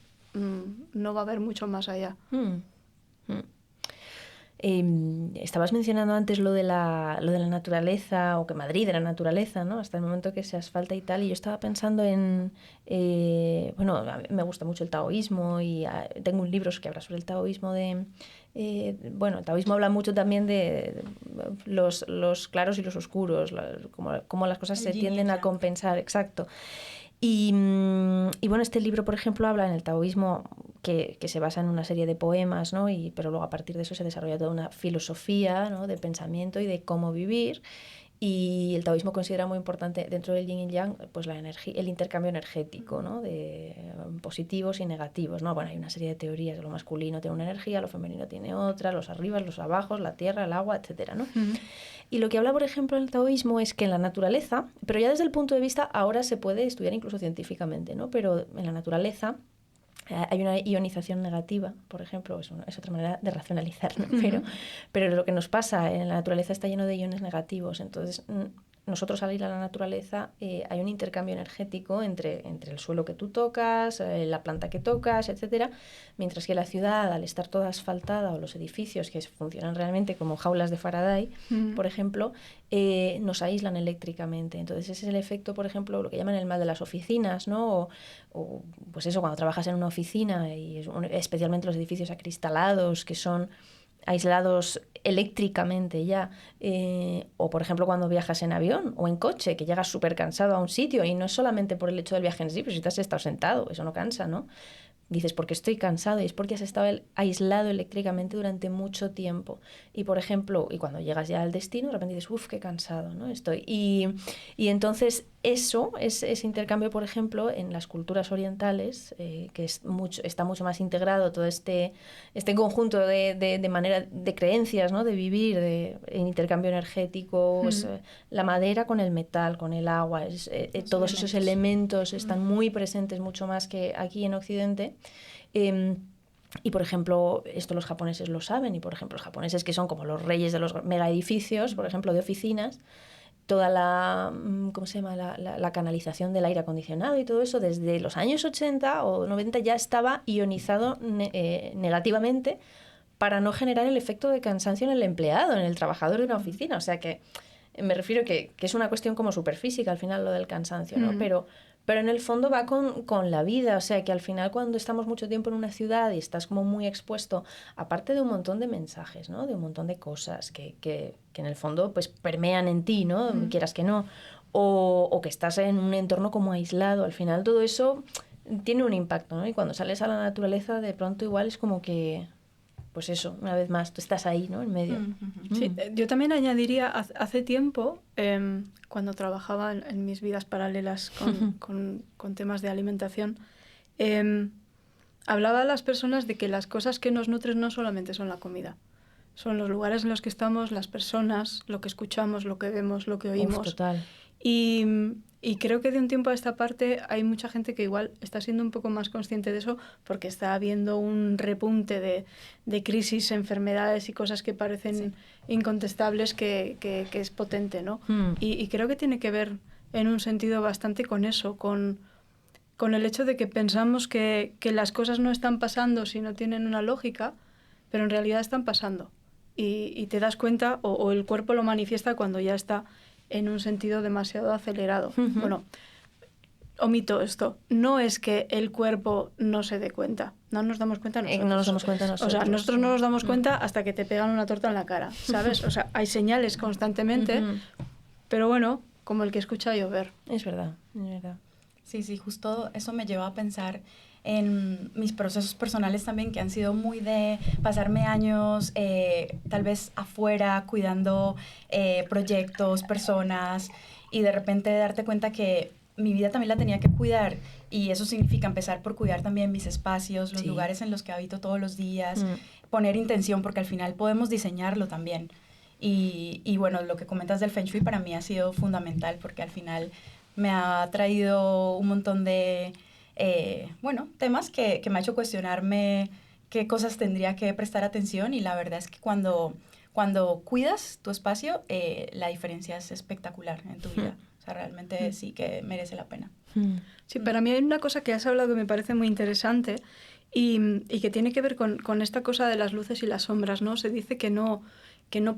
no va a haber mucho más allá. Estabas mencionando antes lo de la naturaleza, o que Madrid era naturaleza, ¿no? Hasta el momento que se asfalta y tal, y yo estaba pensando en... bueno, a mí me gusta mucho el taoísmo y tengo un libro que habla sobre el taoísmo bueno, el taoísmo habla mucho también de los claros y los oscuros, cómo las cosas se tienden a compensar, exacto. Y bueno, este libro, por ejemplo, habla en el taoísmo que se basa en una serie de poemas, ¿no? Pero luego a partir de eso se desarrolla toda una filosofía, ¿no?, de pensamiento y de cómo vivir. Y el taoísmo considera muy importante dentro del yin y yang pues la energía, el intercambio energético, ¿no?, de positivos y negativos, ¿no? Bueno, hay una serie de teorías, lo masculino tiene una energía, lo femenino tiene otra, los arriba, los abajo, la tierra, el agua, etcétera, ¿no? Y lo que habla, por ejemplo, en el taoísmo es que en la naturaleza, pero ya desde el punto de vista, ahora se puede estudiar incluso científicamente, ¿no? Pero en la naturaleza hay una ionización negativa, por ejemplo, es otra manera de racionalizar, ¿no? Pero lo que nos pasa en la naturaleza está lleno de iones negativos. Entonces, nosotros al ir a la naturaleza hay un intercambio energético entre el suelo que tú tocas, la planta que tocas, etcétera, mientras que la ciudad, al estar toda asfaltada, o los edificios que funcionan realmente como jaulas de Faraday, por ejemplo, nos aíslan eléctricamente. Entonces ese es el efecto, por ejemplo, lo que llaman el mal de las oficinas, ¿no? O pues eso, cuando trabajas en una oficina, y especialmente los edificios acristalados, que son aislados eléctricamente ya, o por ejemplo cuando viajas en avión o en coche, que llegas súper cansado a un sitio, y no es solamente por el hecho del viaje en sí, pero si te has estado sentado, eso no cansa, ¿no? dices, porque estoy cansado, y es porque has estado aislado eléctricamente durante mucho tiempo. Y, por ejemplo, y cuando llegas ya al destino, de repente dices, uff, qué cansado, ¿no? Estoy. Y entonces eso, ese intercambio, por ejemplo, en las culturas orientales, que está mucho más integrado todo este conjunto de manera, de creencias, ¿no? De vivir, en intercambio energético, la madera con el metal, con el agua, todos esos elementos están muy presentes, mucho más que aquí en Occidente. Y, por ejemplo, esto los japoneses lo saben, y, por ejemplo, los japoneses, que son como los reyes de los mega edificios, por ejemplo, de oficinas, toda la, ¿cómo se llama? La canalización del aire acondicionado y todo eso, desde los años 80 o 90 ya estaba ionizado negativamente para no generar el efecto de cansancio en el empleado, en el trabajador de una oficina. O sea que me refiero que es una cuestión como superfísica al final lo del cansancio, ¿no? Pero en el fondo va con la vida, o sea que al final cuando estamos mucho tiempo en una ciudad y estás como muy expuesto, aparte de un montón de mensajes, ¿no? De un montón de cosas que en el fondo pues permean en ti, ¿no? Quieras que no, o que estás en un entorno como aislado, al final todo eso tiene un impacto, ¿no? Y cuando sales a la naturaleza de pronto igual es como que, pues eso, una vez más, tú estás ahí, ¿no? En medio. Sí, yo también añadiría, hace tiempo, cuando trabajaba en mis vidas paralelas con temas de alimentación, hablaba a las personas de que las cosas que nos nutren no solamente son la comida, son los lugares en los que estamos, las personas, lo que escuchamos, lo que vemos, lo que oímos. Uf, total. Y creo que de un tiempo a esta parte hay mucha gente que igual está siendo un poco más consciente de eso porque está habiendo un repunte de crisis, enfermedades y cosas que parecen incontestables que es potente, ¿no? Y creo que tiene que ver en un sentido bastante con eso, con el hecho de que pensamos que las cosas no están pasando si no tienen una lógica, pero en realidad están pasando. Y te das cuenta, o el cuerpo lo manifiesta cuando ya está en un sentido demasiado acelerado. Bueno, omito esto. No es que el cuerpo no se dé cuenta. No nos damos cuenta nosotros. No nos damos cuenta nosotros. O sea, nosotros no nos damos cuenta hasta que te pegan una torta en la cara, ¿sabes? O sea, hay señales constantemente, pero bueno, como el que escucha llover. Es verdad, es verdad. Sí, justo eso me lleva a pensar en mis procesos personales también, que han sido muy de pasarme años tal vez afuera, cuidando proyectos, personas, y de repente darte cuenta que mi vida también la tenía que cuidar, y eso significa empezar por cuidar también mis espacios, los lugares en los que habito todos los días, poner intención, porque al final podemos diseñarlo también. Y bueno, lo que comentas del Feng Shui para mí ha sido fundamental, porque al final me ha traído un montón de temas que me ha hecho cuestionarme qué cosas tendría que prestar atención, y la verdad es que cuando cuidas tu espacio, la diferencia es espectacular en tu vida. O sea, realmente sí que merece la pena. Sí, para mí hay una cosa que has hablado que me parece muy interesante y que tiene que ver con esta cosa de las luces y las sombras, ¿no? Se dice que no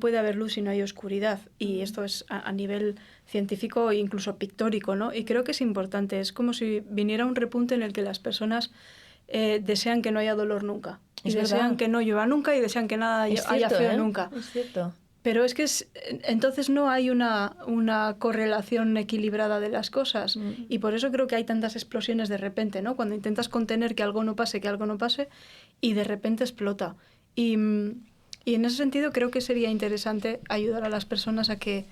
puede haber luz si no hay oscuridad, y esto es a nivel científico e incluso pictórico, ¿no? Y creo que es importante, es como si viniera un repunte en el que las personas desean que no haya dolor nunca, y desean que no llueva nunca, y desean que nada haya feo nunca. Es cierto. Pero es que entonces no hay una correlación equilibrada de las cosas, y por eso creo que hay tantas explosiones de repente, ¿no? Cuando intentas contener que algo no pase, y de repente explota. Y en ese sentido creo que sería interesante ayudar a las personas a que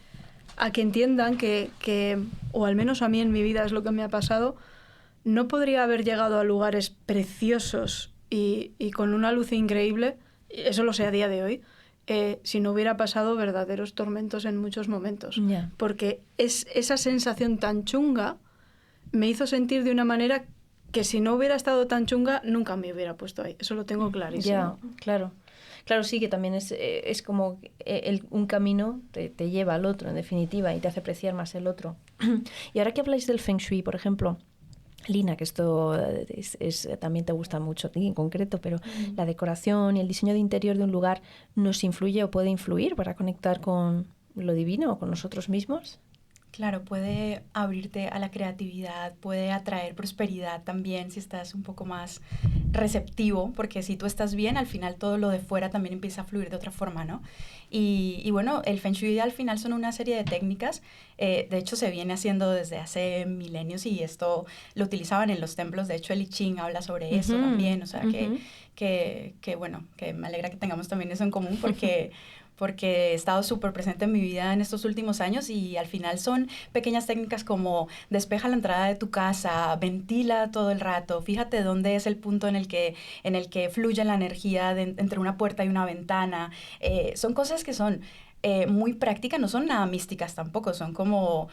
entiendan que, o al menos a mí en mi vida es lo que me ha pasado, no podría haber llegado a lugares preciosos y con una luz increíble, eso lo sé a día de hoy, si no hubiera pasado verdaderos tormentos en muchos momentos. Yeah. Porque esa sensación tan chunga me hizo sentir de una manera que si no hubiera estado tan chunga nunca me hubiera puesto ahí. Eso lo tengo clarísimo. Ya, claro. Claro, sí, que también es como un camino te lleva al otro, en definitiva, y te hace apreciar más el otro. Y ahora que habláis del Feng Shui, por ejemplo, Lina, que esto también te gusta mucho a ti en concreto, pero la decoración y el diseño de interior de un lugar ¿nos influye o puede influir para conectar con lo divino o con nosotros mismos? Claro, puede abrirte a la creatividad, puede atraer prosperidad también si estás un poco más receptivo, porque si tú estás bien, al final todo lo de fuera también empieza a fluir de otra forma, ¿no? Y bueno, el Feng Shui al final son una serie de técnicas, de hecho se viene haciendo desde hace milenios y esto lo utilizaban en los templos, de hecho el I Ching habla sobre eso también, o sea que bueno, que me alegra que tengamos también eso en común porque he estado súper presente en mi vida en estos últimos años y al final son pequeñas técnicas como despeja la entrada de tu casa, ventila todo el rato, fíjate dónde es el punto en el que fluye la energía entre una puerta y una ventana. Son cosas que son muy prácticas, no son nada místicas tampoco, son como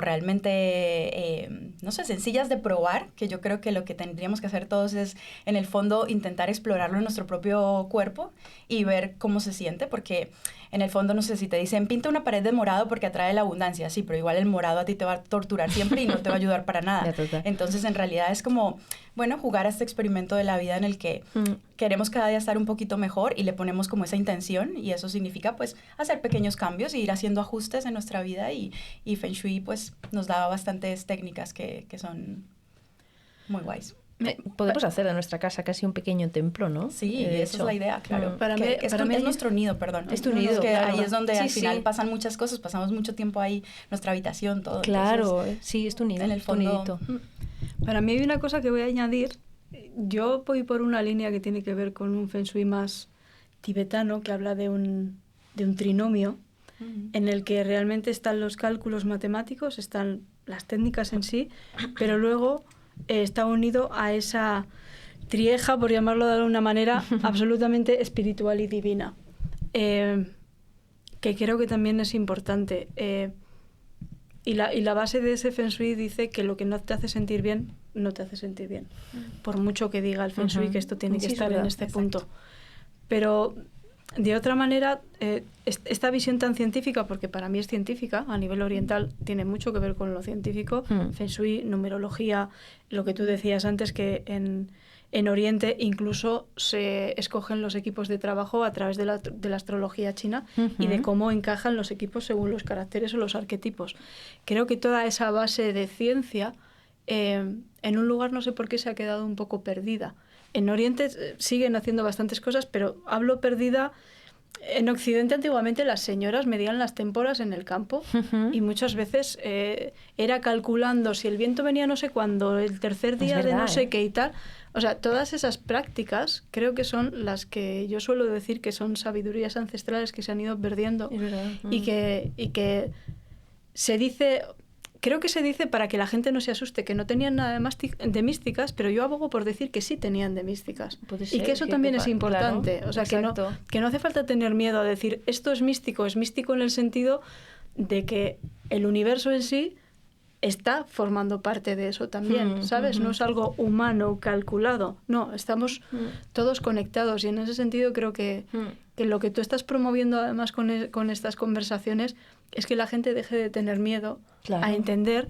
realmente, no sé, sencillas de probar, que yo creo que lo que tendríamos que hacer todos es, en el fondo, intentar explorarlo en nuestro propio cuerpo y ver cómo se siente, porque en el fondo, no sé, si te dicen, pinta una pared de morado porque atrae la abundancia, sí, pero igual el morado a ti te va a torturar siempre y no te va a ayudar para nada. Entonces, en realidad es como, bueno, jugar a este experimento de la vida en el que queremos cada día estar un poquito mejor y le ponemos como esa intención y eso significa, pues, hacer pequeños cambios e ir haciendo ajustes en nuestra vida y Feng Shui, pues, nos da bastantes técnicas que son muy guays. Podemos hacer de nuestra casa casi un pequeño templo, ¿no? Sí, esa es la idea, claro. Para mí es nuestro nido, perdón. Es tu nido, claro. Ahí es donde al final pasan muchas cosas, pasamos mucho tiempo ahí, nuestra habitación, todo. Claro, entonces, sí, es tu nido, en el fondo, tu nidito. Para mí hay una cosa que voy a añadir. Yo voy por una línea que tiene que ver con un Feng Shui más tibetano, que habla de un trinomio, en el que realmente están los cálculos matemáticos, están las técnicas en sí, pero luego está unido a esa trieja, por llamarlo de alguna manera, absolutamente espiritual y divina, que creo que también es importante. Y la base de ese Feng Shui dice que lo que no te hace sentir bien, no te hace sentir bien. Por mucho que diga el Feng Shui que esto tiene que estar en este punto. Pero de otra manera, esta visión tan científica, porque para mí es científica, a nivel oriental tiene mucho que ver con lo científico, Feng Shui, numerología, lo que tú decías antes, que en Oriente incluso se escogen los equipos de trabajo a través de la astrología china y de cómo encajan los equipos según los caracteres o los arquetipos. Creo que toda esa base de ciencia en un lugar no sé por qué se ha quedado un poco perdida. En Oriente siguen haciendo bastantes cosas, pero hablo perdida. En Occidente antiguamente las señoras medían las témporas en el campo y muchas veces era calculando si el viento venía no sé cuándo, el tercer día de no sé qué y tal. O sea, todas esas prácticas creo que son las que yo suelo decir que son sabidurías ancestrales que se han ido perdiendo y que se dice... Creo que se dice para que la gente no se asuste que no tenían nada de místicas, pero yo abogo por decir que sí tenían de místicas. Y que eso también es importante. Claro, o sea, que no hace falta tener miedo a decir esto es místico en el sentido de que el universo en sí está formando parte de eso también, ¿sabes? No es algo humano, calculado. No, estamos todos conectados y en ese sentido creo que lo que tú estás promoviendo además con estas conversaciones es que la gente deje de tener miedo a entender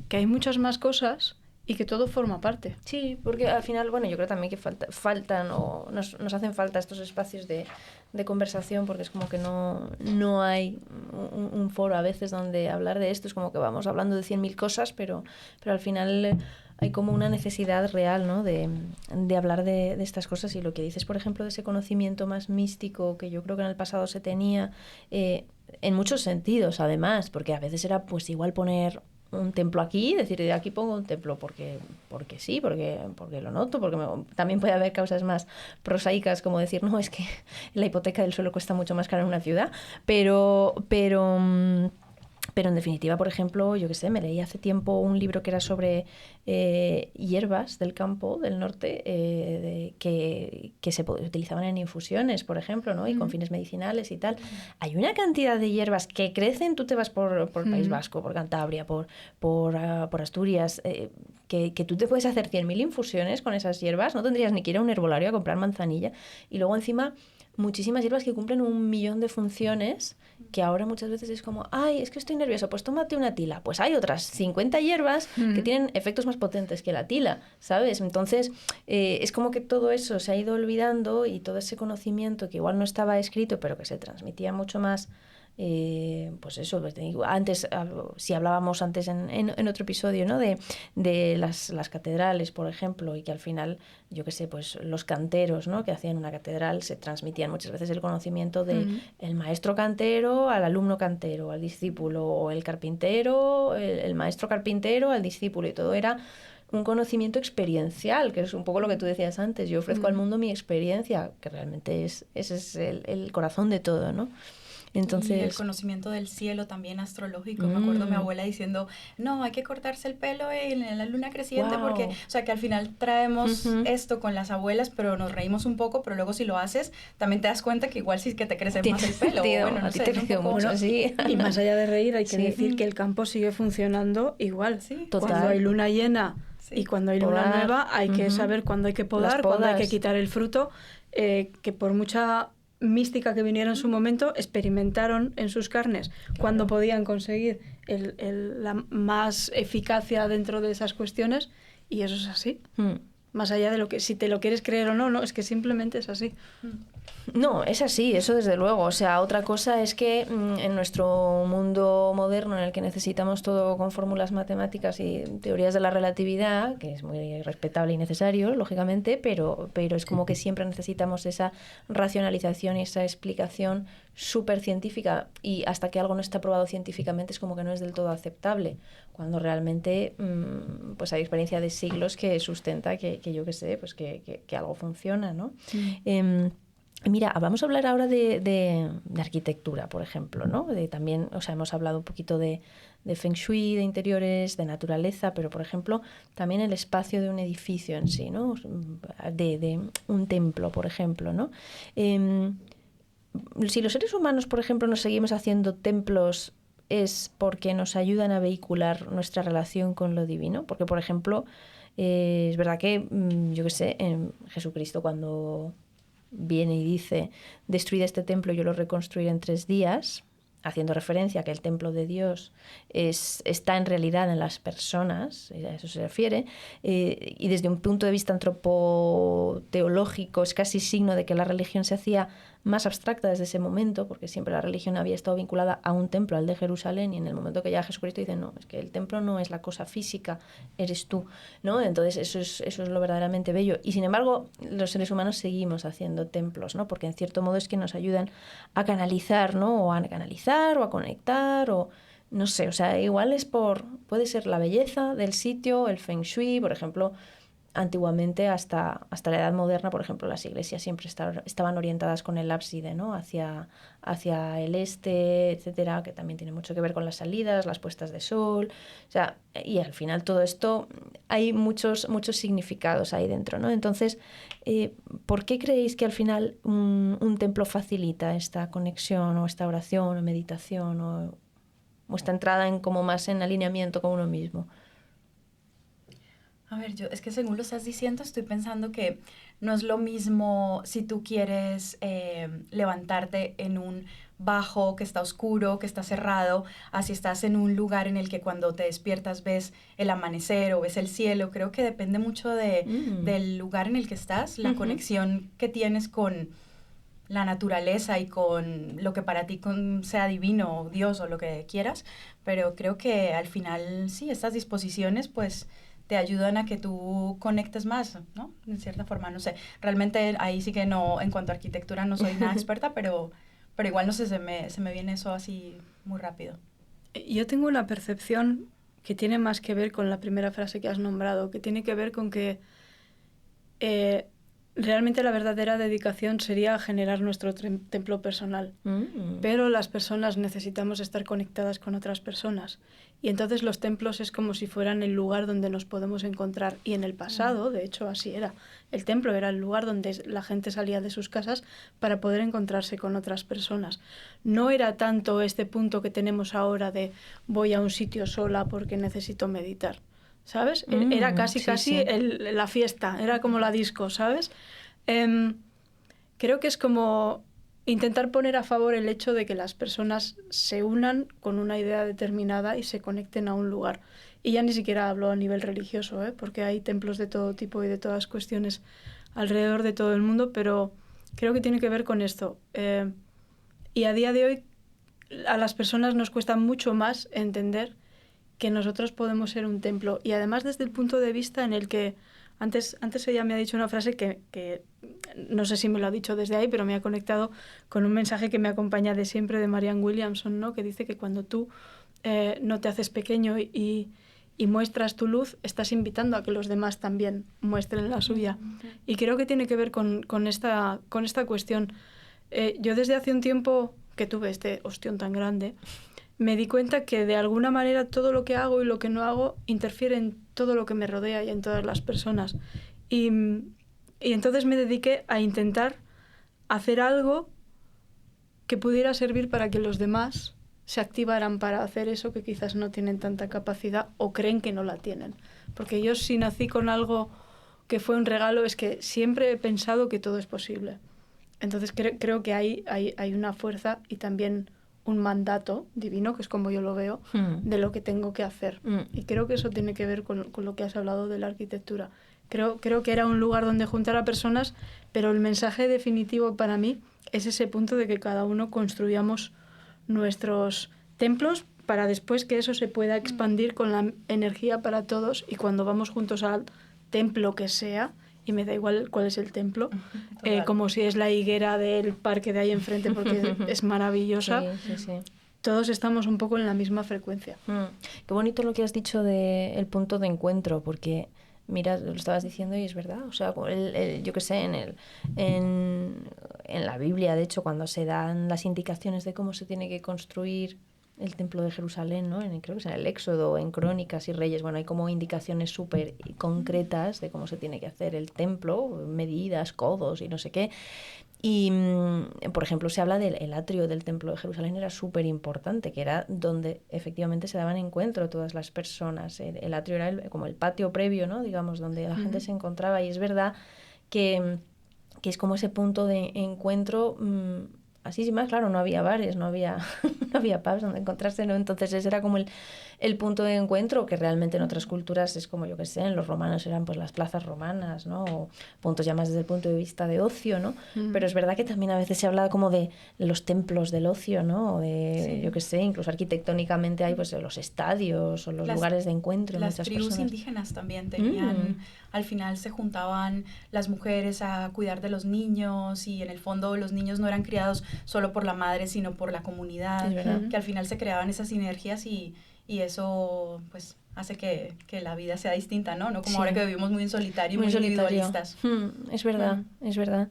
que hay muchas más cosas y que todo forma parte. Sí, porque al final, bueno, yo creo también que faltan o nos hacen falta estos espacios de conversación porque es como que no hay un foro a veces donde hablar de esto, es como que vamos hablando de 100.000 cosas, pero al final hay como una necesidad real, ¿no? de hablar de estas cosas y lo que dices, por ejemplo, de ese conocimiento más místico que yo creo que en el pasado se tenía, en muchos sentidos además, porque a veces era pues igual poner un templo aquí, decir, de aquí pongo un templo porque sí, porque lo noto, porque también puede haber causas más prosaicas como decir, no, es que la hipoteca del suelo cuesta mucho más caro en una ciudad, pero en definitiva, por ejemplo, yo qué sé, me leí hace tiempo un libro que era sobre hierbas del campo del norte que se utilizaban en infusiones, por ejemplo, ¿no? Y con fines medicinales y tal. Hay una cantidad de hierbas que crecen, tú te vas por País Vasco, por Cantabria, por Asturias, que tú te puedes hacer 100.000 infusiones con esas hierbas, no tendrías ni que ir a un herbolario a comprar manzanilla. Y luego encima muchísimas hierbas que cumplen 1.000.000 de funciones, que ahora muchas veces es como, ay, es que estoy nervioso, pues tómate una tila. Pues hay otras 50 hierbas que tienen efectos más potentes que la tila, ¿sabes? Entonces, es como que todo eso se ha ido olvidando y todo ese conocimiento que igual no estaba escrito, pero que se transmitía mucho más pues eso, antes, si hablábamos antes en otro episodio, ¿no? de las catedrales, por ejemplo, y que al final, yo qué sé, pues los canteros, ¿no? que hacían una catedral, se transmitían muchas veces el conocimiento de el maestro cantero al alumno cantero, al discípulo, o el carpintero, el maestro carpintero al discípulo, y todo era un conocimiento experiencial, que es un poco lo que tú decías antes. Yo ofrezco al mundo mi experiencia, que realmente ese es el corazón de todo, ¿no? Entonces, y el conocimiento del cielo también astrológico. Me acuerdo mi abuela diciendo, no, hay que cortarse el pelo en la luna creciente, porque, o sea, que al final traemos esto con las abuelas, pero nos reímos un poco, pero luego si lo haces, también te das cuenta que igual sí que te crece más el pelo. Bueno, no sé, te crece mucho, sí. Y más allá de reír, hay que decir que el campo sigue funcionando igual. Sí. Total. Cuando hay luna llena y cuando hay luna nueva, hay que saber cuándo hay que podar, cuándo hay que quitar el fruto, que por mucha mística que viniera en su momento, experimentaron en sus carnes cuando podían conseguir la más eficacia dentro de esas cuestiones, y eso es así. Más allá de lo que, si te lo quieres creer o no, es que simplemente es así. No, es así, eso desde luego. O sea, otra cosa es que en nuestro mundo moderno, en el que necesitamos todo con fórmulas matemáticas y teorías de la relatividad, que es muy respetable y necesario, lógicamente, pero es como que siempre necesitamos esa racionalización y esa explicación súper científica, y hasta que algo no está probado científicamente es como que no es del todo aceptable, cuando realmente pues hay experiencia de siglos que sustenta que yo qué sé, pues que algo funciona, ¿no? Mira, vamos a hablar ahora de arquitectura, por ejemplo, ¿no? También, o sea, hemos hablado un poquito de Feng Shui, de interiores, de naturaleza, pero, por ejemplo, también el espacio de un edificio en sí, ¿no? De un templo, por ejemplo, ¿no? Si los seres humanos, por ejemplo, nos seguimos haciendo templos, es porque nos ayudan a vehicular nuestra relación con lo divino. Porque, por ejemplo, es verdad que, yo qué sé, Jesucristo cuando viene y dice, destruid este templo, yo lo reconstruiré en 3 días, haciendo referencia a que el templo de Dios está en realidad en las personas, a eso se refiere, y desde un punto de vista antropoteológico es casi signo de que la religión se hacía más abstracta desde ese momento, porque siempre la religión había estado vinculada a un templo, al de Jerusalén, y en el momento que llega Jesucristo dice, no, es que el templo no es la cosa física, eres tú, ¿no? Entonces eso es lo verdaderamente bello. Y sin embargo, los seres humanos seguimos haciendo templos, ¿no? Porque en cierto modo es que nos ayudan a canalizar, ¿no? O a canalizar, o a conectar, o no sé, o sea, igual puede ser la belleza del sitio, el Feng Shui, por ejemplo. Antiguamente, hasta la Edad Moderna, por ejemplo, las iglesias siempre estaban orientadas con el ábside, ¿no? hacia el este, etcétera, que también tiene mucho que ver con las salidas, las puestas de sol. O sea, y al final todo esto hay muchos significados ahí dentro, ¿no? Entonces, ¿por qué creéis que al final un templo facilita esta conexión o esta oración o meditación o esta entrada como más en alineamiento con uno mismo? A ver, es que según lo estás diciendo, estoy pensando que no es lo mismo si tú quieres levantarte en un bajo que está oscuro, que está cerrado, a si estás en un lugar en el que cuando te despiertas ves el amanecer o ves el cielo. Creo que depende mucho del lugar en el que estás, la conexión que tienes con la naturaleza y con lo que para ti sea divino o Dios o lo que quieras. Pero creo que al final, sí, estas disposiciones, pues te ayudan a que tú conectes más, ¿no? En cierta forma, no sé. Realmente ahí sí que no, en cuanto a arquitectura no soy nada experta, pero igual no sé, se me viene eso así muy rápido. Yo tengo una percepción que tiene más que ver con la primera frase que has nombrado, que tiene que ver con que realmente la verdadera dedicación sería generar nuestro templo personal. Pero las personas necesitamos estar conectadas con otras personas. Y entonces los templos es como si fueran el lugar donde nos podemos encontrar. Y en el pasado, de hecho, así era. El templo era el lugar donde la gente salía de sus casas para poder encontrarse con otras personas. No era tanto este punto que tenemos ahora de voy a un sitio sola porque necesito meditar. ¿Sabes? Era casi la fiesta, era como la disco, ¿sabes? Creo que es como intentar poner a favor el hecho de que las personas se unan con una idea determinada y se conecten a un lugar. Y ya ni siquiera hablo a nivel religioso, porque hay templos de todo tipo y de todas cuestiones alrededor de todo el mundo, pero creo que tiene que ver con esto. Y a día de hoy a las personas nos cuesta mucho más entender que nosotros podemos ser un templo. Y además desde el punto de vista en el que antes ella me ha dicho una frase que no sé si me lo ha dicho desde ahí, pero me ha conectado con un mensaje que me acompaña de siempre de Marianne Williamson, ¿no? Que dice que cuando tú no te haces pequeño y muestras tu luz, estás invitando a que los demás también muestren la suya. Y creo que tiene que ver con esta cuestión. Yo desde hace un tiempo que tuve este ostión tan grande, me di cuenta que de alguna manera todo lo que hago y lo que no hago interfiere en todo lo que me rodea y en todas las personas. Y entonces me dediqué a intentar hacer algo que pudiera servir para que los demás se activaran para hacer eso que quizás no tienen tanta capacidad o creen que no la tienen. Porque yo, si nací con algo que fue un regalo, es que siempre he pensado que todo es posible. Entonces creo que hay una fuerza y también un mandato divino, que es como yo lo veo, de lo que tengo que hacer. Y creo que eso tiene que ver con lo que has hablado de la arquitectura. Creo que era un lugar donde juntar a personas, pero el mensaje definitivo para mí es ese punto de que cada uno construyamos nuestros templos para después que eso se pueda expandir con la energía para todos, y cuando vamos juntos al templo que sea, y me da igual cuál es el templo, como si es la higuera del parque de ahí enfrente, porque es maravillosa. Sí. Todos estamos un poco en la misma frecuencia. Qué bonito lo que has dicho del punto de encuentro, porque mira, lo estabas diciendo y es verdad. O sea, yo qué sé, en la Biblia, de hecho, cuando se dan las indicaciones de cómo se tiene que construir el templo de Jerusalén, ¿no? Creo que es en el Éxodo, en Crónicas y Reyes, bueno, hay como indicaciones súper concretas de cómo se tiene que hacer el templo, medidas, codos y no sé qué. Y, por ejemplo, se habla del atrio del templo de Jerusalén, era súper importante, que era donde efectivamente se daban encuentro todas las personas. El atrio era como el patio previo, ¿no? Digamos, donde la gente se encontraba, y es verdad que es como ese punto de encuentro. Así sin más, claro, no había bares, no había pubs donde encontrarse, ¿no? Entonces ese era como el punto de encuentro, que realmente en otras culturas es como, yo qué sé, en los romanos eran pues las plazas romanas, ¿no? O puntos ya más desde el punto de vista de ocio, ¿no? Pero es verdad que también a veces se habla como de los templos del ocio, ¿no? O de, yo qué sé, incluso arquitectónicamente hay pues los estadios o los lugares de encuentro. Las muchas tribus personas indígenas también tenían... Al final se juntaban las mujeres a cuidar de los niños, y en el fondo los niños no eran criados solo por la madre, sino por la comunidad, que al final se creaban esas sinergias, y eso pues hace que la vida sea distinta, ¿no? No como ahora que vivimos muy en solitario y muy individualistas. Es verdad, es verdad.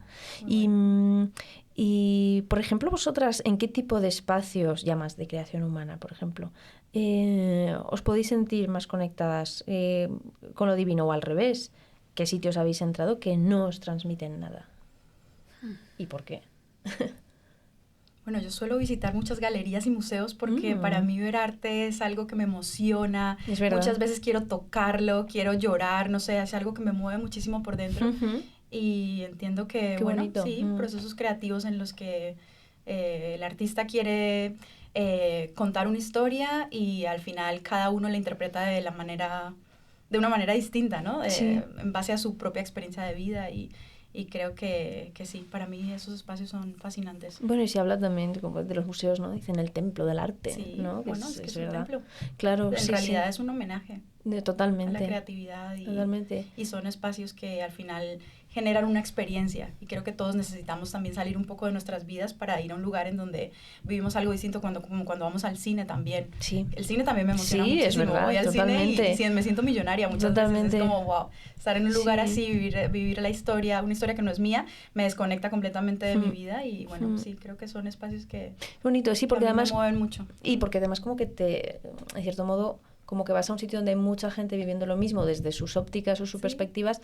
Y, por ejemplo, vosotras, ¿en qué tipo de espacios, ya más de creación humana, por ejemplo, os podéis sentir más conectadas con lo divino, o al revés? ¿Qué sitios habéis entrado que no os transmiten nada? ¿Y por qué? Bueno, yo suelo visitar muchas galerías y museos porque para mí ver arte es algo que me emociona. Es verdad. Muchas veces quiero tocarlo, quiero llorar, no sé, es algo que me mueve muchísimo por dentro. Y entiendo que, Qué bueno, bonito. sí, procesos creativos en los que el artista quiere contar una historia, y al final cada uno la interpreta de una manera distinta, ¿no? En base a su propia experiencia de vida, y creo que sí, para mí esos espacios son fascinantes. Bueno, y se habla también de los museos, ¿no? Dicen el templo del arte, sí, ¿no? Bueno, es que es un templo. Claro, en realidad es un homenaje totalmente. a la creatividad, Totalmente. Y son espacios que al final generan una experiencia, y creo que todos necesitamos también salir un poco de nuestras vidas para ir a un lugar en donde vivimos algo distinto, como cuando vamos al cine también. Sí. El cine también me emociona muchísimo. Es verdad, voy al totalmente. cine y me siento millonaria muchas veces. Es como, wow, estar en un lugar así, vivir la historia, una historia que no es mía, me desconecta completamente de mi vida, y bueno, sí, creo que son espacios que bonito, sí, porque además me mueven mucho. Y porque además como que en cierto modo, como que vas a un sitio donde hay mucha gente viviendo lo mismo desde sus ópticas o sus perspectivas,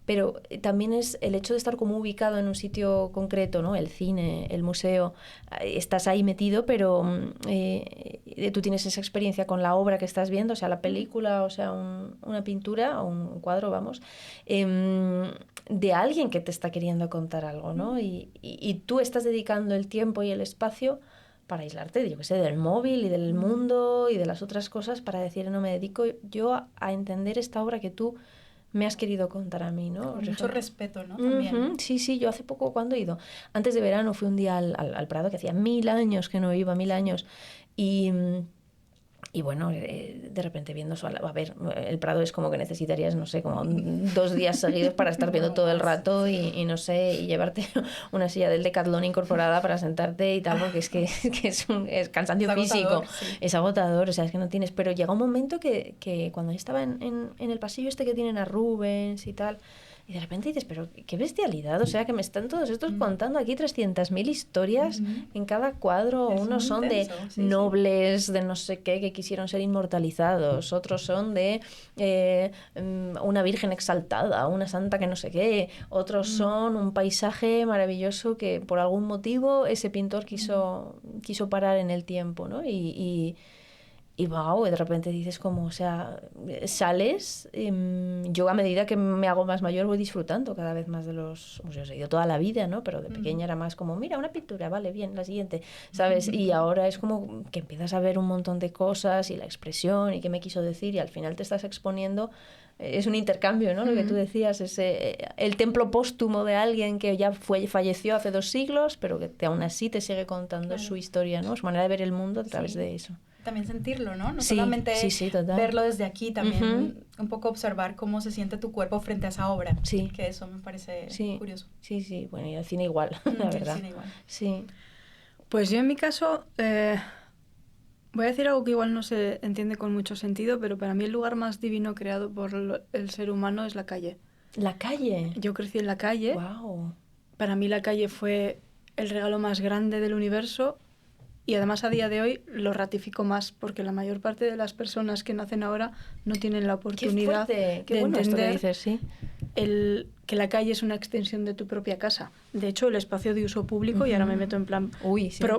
pero también es el hecho de estar como ubicado en un sitio concreto, ¿no? El cine, el museo, estás ahí metido, pero tú tienes esa experiencia con la obra que estás viendo, o sea, la película, o sea, una pintura o un cuadro, vamos, de alguien que te está queriendo contar algo, ¿no? Y tú estás dedicando el tiempo y el espacio para aislarte, yo qué sé, del móvil y del mundo y de las otras cosas, para decir, no, me dedico yo a entender esta obra que tú me has querido contar a mí, ¿no? Con mucho respeto, ¿no? También. Sí, yo hace poco, ¿cuándo he ido? Antes de verano fui un día al Prado, que hacía 1000 años que no iba, 1000 años, y bueno, de repente viendo eso, a ver, el Prado es como que necesitarías, no sé, como 2 días seguidos para estar viendo todo el rato y no sé, y llevarte una silla del Decathlon incorporada para sentarte y tal, porque es cansancio físico, es agotador, o sea, es que no tienes, pero llega un momento que cuando yo estaba en el pasillo este que tienen a Rubens y tal, y de repente dices, pero qué bestialidad, o sea, que me están todos estos contando aquí 300.000 historias en cada cuadro. Unos son intenso, de nobles, de no sé qué, que quisieron ser inmortalizados, otros son de una virgen exaltada, una santa que no sé qué, otros son un paisaje maravilloso que por algún motivo ese pintor quiso parar en el tiempo, ¿no? Y wow, de repente dices como, o sea, sales, yo a medida que me hago más mayor voy disfrutando cada vez más de los museos. He ido toda la vida, ¿no? Pero de pequeña era más como, mira, una pintura, vale, bien, la siguiente, ¿sabes? Y ahora es como que empiezas a ver un montón de cosas y la expresión y qué me quiso decir y al final te estás exponiendo. Es un intercambio, ¿no? Lo que tú decías, el templo póstumo de alguien que ya falleció hace 2 siglos, pero que aún así te sigue contando su historia, ¿no? Su manera de ver el mundo a través de eso. También sentirlo, ¿no? No solamente verlo desde aquí, también un poco observar cómo se siente tu cuerpo frente a esa obra. Sí. Que eso me parece curioso. Sí. Bueno, y el cine igual, la verdad. El cine igual. Sí. Pues yo en mi caso, voy a decir algo que igual no se entiende con mucho sentido, pero para mí el lugar más divino creado por el ser humano es la calle. ¿La calle? Yo crecí en la calle. Wow. Para mí la calle fue el regalo más grande del universo. Y además a día de hoy lo ratifico más porque la mayor parte de las personas que nacen ahora no tienen la oportunidad de entender que la calle es una extensión de tu propia casa. De hecho, el espacio de uso público, y ahora me meto en plan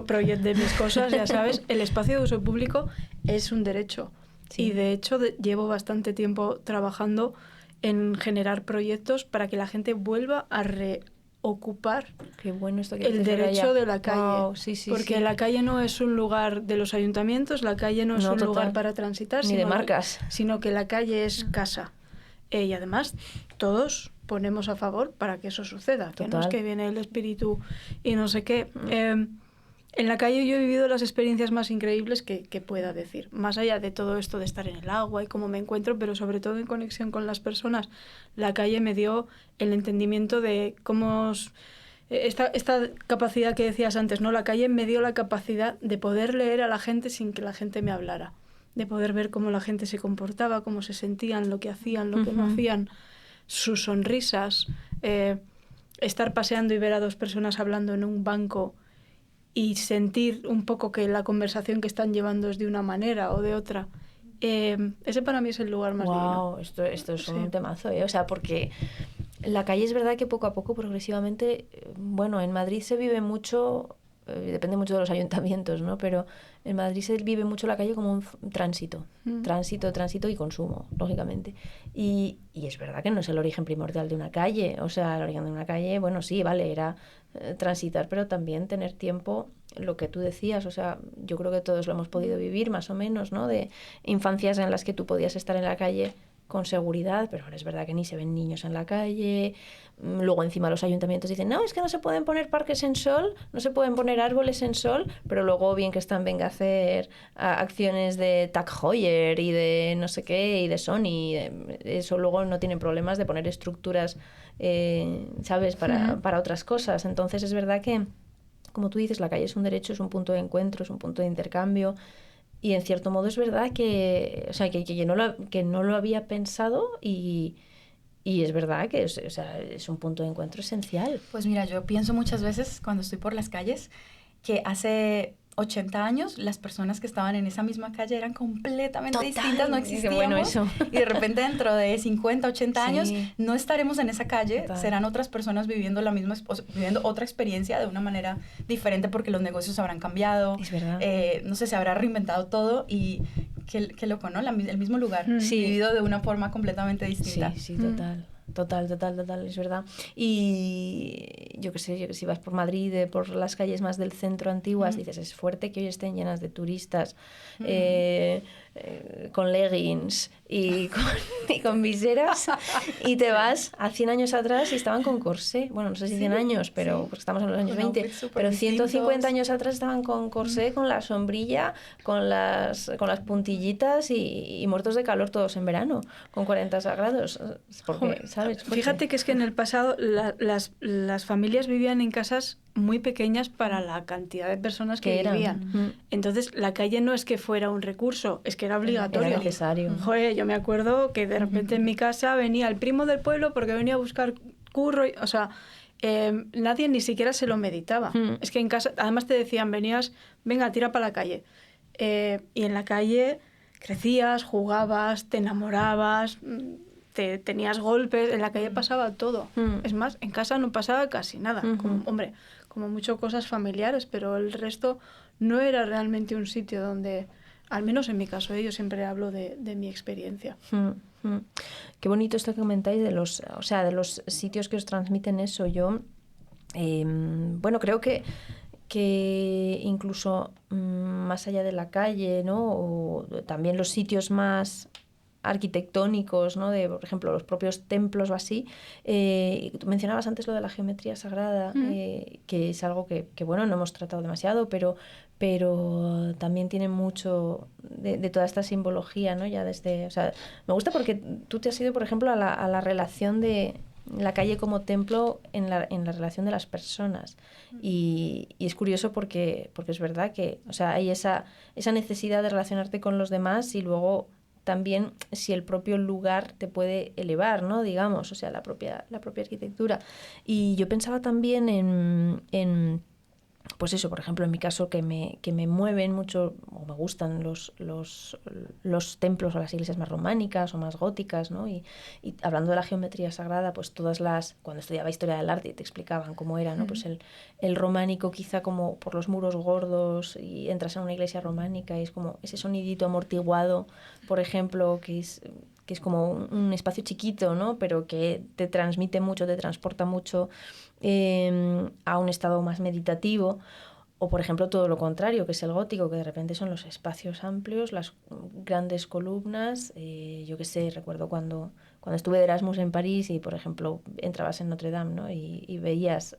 proyecto de mis cosas, ya sabes, el espacio de uso público es un derecho. Sí. Y de hecho llevo bastante tiempo trabajando en generar proyectos para que la gente vuelva a ocupar el derecho de la calle. Wow, porque la calle no es un lugar de los ayuntamientos, la calle no es un lugar para transitar, ni de marcas, sino que la calle es casa. Y además todos ponemos a favor para que eso suceda, que no es que viene el espíritu y no sé qué. En la calle yo he vivido las experiencias más increíbles que pueda decir, más allá de todo esto de estar en el agua y cómo me encuentro, pero sobre todo en conexión con las personas. La calle me dio el entendimiento de cómo esta capacidad que decías antes, ¿no? La calle me dio la capacidad de poder leer a la gente sin que la gente me hablara, de poder ver cómo la gente se comportaba, cómo se sentían, lo que hacían, lo que no hacían, sus sonrisas, estar paseando y ver a 2 personas hablando en un banco y sentir un poco que la conversación que están llevando es de una manera o de otra. Ese para mí es el lugar más divino. Wow, esto es un temazo, ¿eh? O sea, porque la calle es verdad que poco a poco, progresivamente, bueno, en Madrid se vive mucho, depende mucho de los ayuntamientos, ¿no? Pero en Madrid se vive mucho la calle como un tránsito y consumo, lógicamente. Y es verdad que no es el origen primordial de una calle, o sea, el origen de una calle, bueno, sí, vale, era transitar, pero también tener tiempo, lo que tú decías, o sea, yo creo que todos lo hemos podido vivir más o menos, ¿no? De infancias en las que tú podías estar en la calle con seguridad, pero ahora es verdad que ni se ven niños en la calle. Luego encima los ayuntamientos dicen, no, es que no se pueden poner parques en sol, no se pueden poner árboles en sol, pero luego bien que están, venga a hacer acciones de Tag Heuer y de no sé qué, y de Sony, eso luego no tienen problemas de poner estructuras, ¿sabes?, para otras cosas. Entonces es verdad que, como tú dices, la calle es un derecho, es un punto de encuentro, es un punto de intercambio. Y en cierto modo es verdad que, o sea, que no lo había pensado y es verdad que es un punto de encuentro esencial. Pues mira, yo pienso muchas veces cuando estoy por las calles que hace 80 años las personas que estaban en esa misma calle eran completamente distintas, no existíamos. Bueno, eso. Y de repente dentro de 50, 80 años no estaremos en esa calle, serán otras personas viviendo viviendo otra experiencia de una manera diferente porque los negocios habrán cambiado. Es verdad. No sé, se habrá reinventado todo y qué loco, ¿no? El mismo lugar, vivido de una forma completamente distinta. Sí, total. Total, es verdad. Y yo qué sé, si vas por Madrid, por las calles más del centro antiguas, dices, es fuerte que hoy estén llenas de turistas. con leggings y con viseras y te vas a 100 años atrás y estaban con corsé. Bueno, no sé si 100 años, pero porque estamos en los años 20, pero 150 años atrás estaban con corsé, con la sombrilla, con las puntillitas y muertos de calor todos en verano, con 40 grados. Porque, ¿sabes? Fíjate que es que en el pasado las familias vivían en casas muy pequeñas para la cantidad de personas que vivían. Entonces, la calle no es que fuera un recurso, es que era obligatorio. Era necesario. Joder, yo me acuerdo que de repente en mi casa venía el primo del pueblo porque venía a buscar curro. O sea, nadie ni siquiera se lo meditaba. Es que en casa, además te decían, venga, tira para la calle. Y en la calle crecías, jugabas, te enamorabas, tenías golpes, en la calle pasaba todo. Es más, en casa no pasaba casi nada. Como mucho cosas familiares, pero el resto no era realmente un sitio donde, al menos en mi caso, yo siempre hablo de mi experiencia. Qué bonito esto que comentáis de los sitios que os transmiten eso. Yo, creo que incluso más allá de la calle, ¿no? O también los sitios más arquitectónicos, ¿no? De, por ejemplo, los propios templos o así. Tú mencionabas antes lo de la geometría sagrada, que es algo que no hemos tratado demasiado, pero también tiene mucho de toda esta simbología, ¿no? Ya desde, o sea, me gusta porque tú te has ido, por ejemplo, a la relación de la calle como templo en la relación de las personas. Y es curioso porque es verdad que, o sea, hay esa necesidad de relacionarte con los demás y luego también si el propio lugar te puede elevar, ¿no? Digamos, o sea, la propia arquitectura. Y yo pensaba también en pues eso, por ejemplo, en mi caso, que me mueven mucho, o me gustan los templos o las iglesias más románicas o más góticas, ¿no? Y hablando de la geometría sagrada, pues cuando estudiaba historia del arte te explicaban cómo era, ¿no? Pues el románico quizá como por los muros gordos y entras en una iglesia románica y es como ese sonidito amortiguado, por ejemplo, que es como un espacio chiquito, ¿no? Pero que te transmite mucho, te transporta mucho a un estado más meditativo. O, por ejemplo, todo lo contrario, que es el gótico, que de repente son los espacios amplios, las grandes columnas. Yo qué sé, recuerdo cuando estuve de Erasmus en París y, por ejemplo, entrabas en Notre Dame, ¿no? y veías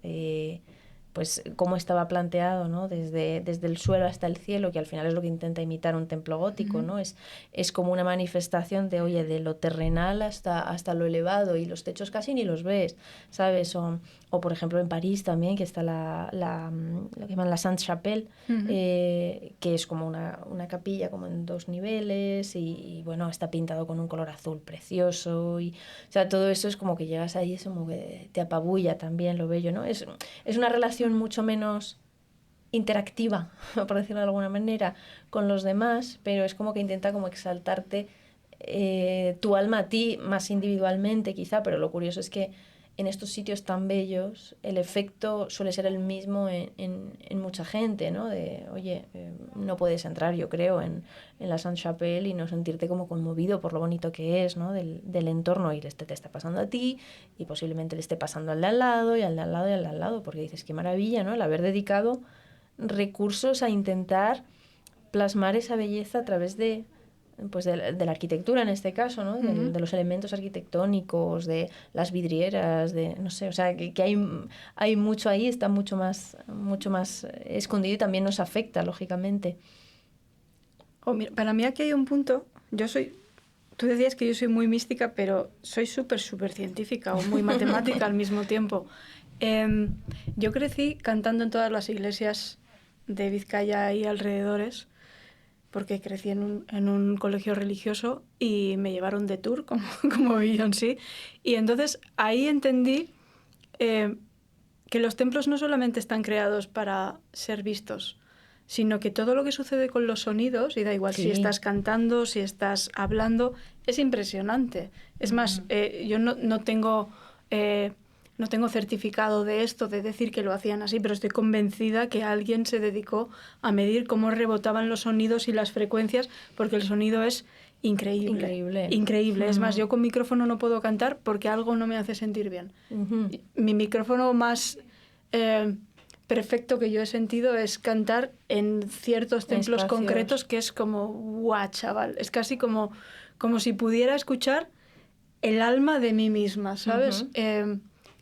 pues cómo estaba planteado, ¿no? Desde el suelo hasta el cielo, que al final es lo que intenta imitar un templo gótico, ¿no? Es como una manifestación de lo terrenal hasta lo elevado, y los techos casi ni los ves, ¿sabes? O por ejemplo en París también, que está lo que llaman la Sainte-Chapelle, que es como una capilla como en 2 niveles y bueno, está pintado con un color azul precioso y, o sea, todo eso es como que llegas ahí, es como que te apabulla también lo bello, ¿no? Es una relación mucho menos interactiva, por decirlo de alguna manera, con los demás, pero es como que intenta como exaltarte tu alma a ti más individualmente quizá, pero lo curioso es que en estos sitios tan bellos el efecto suele ser el mismo en mucha gente, ¿no? De, oye, no puedes entrar, yo creo, en la Sainte-Chapelle y no sentirte como conmovido por lo bonito que es, ¿no? Del entorno, y te está pasando a ti y posiblemente le esté pasando al de al lado y al de al lado y al de al lado, porque dices, qué maravilla, ¿no? El haber dedicado recursos a intentar plasmar esa belleza a través de la arquitectura en este caso, ¿no? De los elementos arquitectónicos, de las vidrieras, no sé, o sea, que hay mucho ahí, está mucho más escondido y también nos afecta, lógicamente. Mira, para mí aquí hay un punto, tú decías que yo soy muy mística, pero soy súper científica o muy matemática al mismo tiempo. Yo crecí cantando en todas las iglesias de Vizcaya y alrededores, porque crecí en un colegio religioso y me llevaron de tour como Beyoncé. Y entonces ahí entendí que los templos no solamente están creados para ser vistos, sino que todo lo que sucede con los sonidos, y da igual si estás cantando, si estás hablando, es impresionante. Es más, yo no tengo certificado de esto, de decir que lo hacían así, pero estoy convencida que alguien se dedicó a medir cómo rebotaban los sonidos y las frecuencias, porque el sonido es increíble. Increíble. Es más, yo con micrófono no puedo cantar porque algo no me hace sentir bien. Mi micrófono más perfecto que yo he sentido es cantar en ciertos templos concretos, que es como, guau, chaval, es casi como si pudiera escuchar el alma de mí misma, ¿sabes?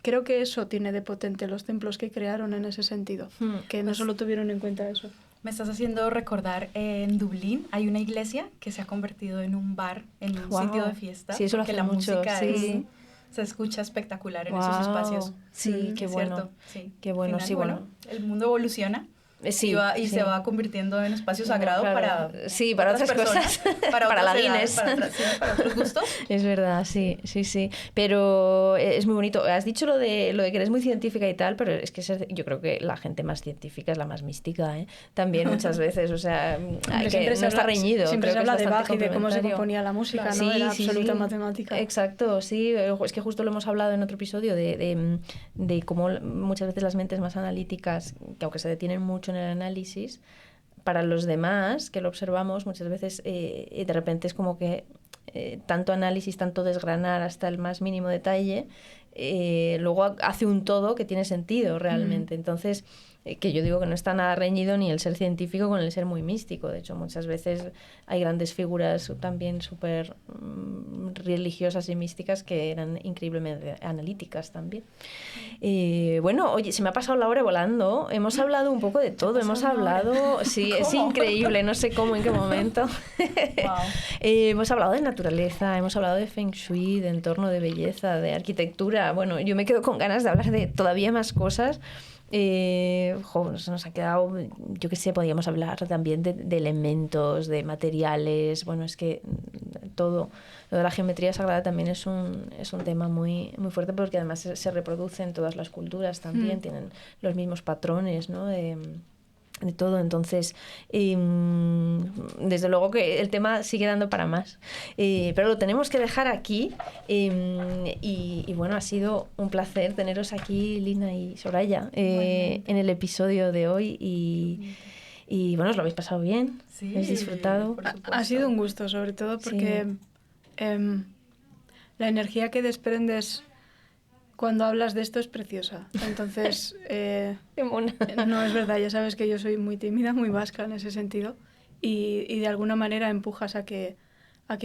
Creo que eso tiene de potente los templos que crearon en ese sentido, que no solo tuvieron en cuenta eso. Me estás haciendo recordar, en Dublín hay una iglesia que se ha convertido en un bar, en un sitio de fiesta. Sí, eso lo que hace la mucho, música sí. se escucha espectacular en esos espacios. Sí, qué bueno. ¿Cierto? Sí. Qué bueno, Al final, sí, bueno. El mundo evoluciona. Sí, Se va convirtiendo en espacio sagrado para otras personas, cosas, para la edades, Guinness, para otros gustos. Es verdad, sí. Pero es muy bonito. Has dicho lo de que eres muy científica y tal, pero es que yo creo que la gente más científica es la más mística, ¿eh? También muchas veces, o sea, que no está reñido. Siempre se habla de Bach y de cómo se componía la música, ¿no? Sí, Era absoluta matemática. Exacto, sí. Es que justo lo hemos hablado en otro episodio de cómo muchas veces las mentes más analíticas, que aunque se detienen mucho en el análisis, para los demás que lo observamos muchas veces de repente es como que tanto análisis, tanto desgranar hasta el más mínimo detalle, luego hace un todo que tiene sentido realmente. Entonces, que yo digo que no está nada reñido ni el ser científico con el ser muy místico. De hecho, muchas veces hay grandes figuras también súper religiosas y místicas que eran increíblemente analíticas también. Bueno, oye, se me ha pasado la hora volando. Hemos hablado un poco de todo. Hemos hablado... Sí, ¿cómo? Es increíble. No sé cómo, en qué momento. Wow. Hemos hablado de naturaleza, hemos hablado de Feng Shui, de entorno, de belleza, de arquitectura. Bueno, yo me quedo con ganas de hablar de todavía más cosas. Nos ha quedado, yo qué sé, podríamos hablar también de elementos, de materiales. Bueno, es que todo lo de la geometría sagrada también es un tema muy, muy fuerte, porque además se reproduce en todas las culturas también, tienen los mismos patrones, ¿no? De todo. Entonces, desde luego que el tema sigue dando para más, pero lo tenemos que dejar aquí, y bueno, ha sido un placer teneros aquí, Lina y Soraya, en el episodio de hoy, y bueno, os lo habéis pasado bien, sí, habéis disfrutado. Ha sido un gusto, sobre todo porque la energía que desprendes cuando hablas de esto es preciosa. Entonces, no, es verdad, ya sabes que yo soy muy tímida, muy vasca en ese sentido, y de alguna manera empujas a que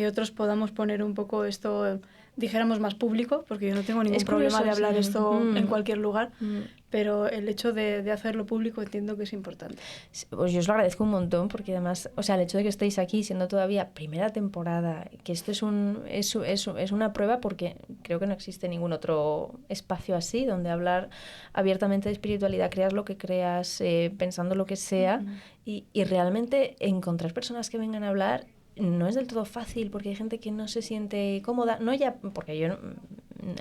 otros podamos poner un poco esto, dijéramos, más público, porque yo no tengo ningún problema de hablar esto en cualquier lugar, pero el hecho de hacerlo público entiendo que es importante. Pues yo os lo agradezco un montón, porque además, o sea, el hecho de que estéis aquí siendo todavía primera temporada, que esto es una prueba, porque creo que no existe ningún otro espacio así donde hablar abiertamente de espiritualidad, creas lo que creas, pensando lo que sea, y realmente encontrar personas que vengan a hablar no es del todo fácil, porque hay gente que no se siente cómoda, no ya, porque yo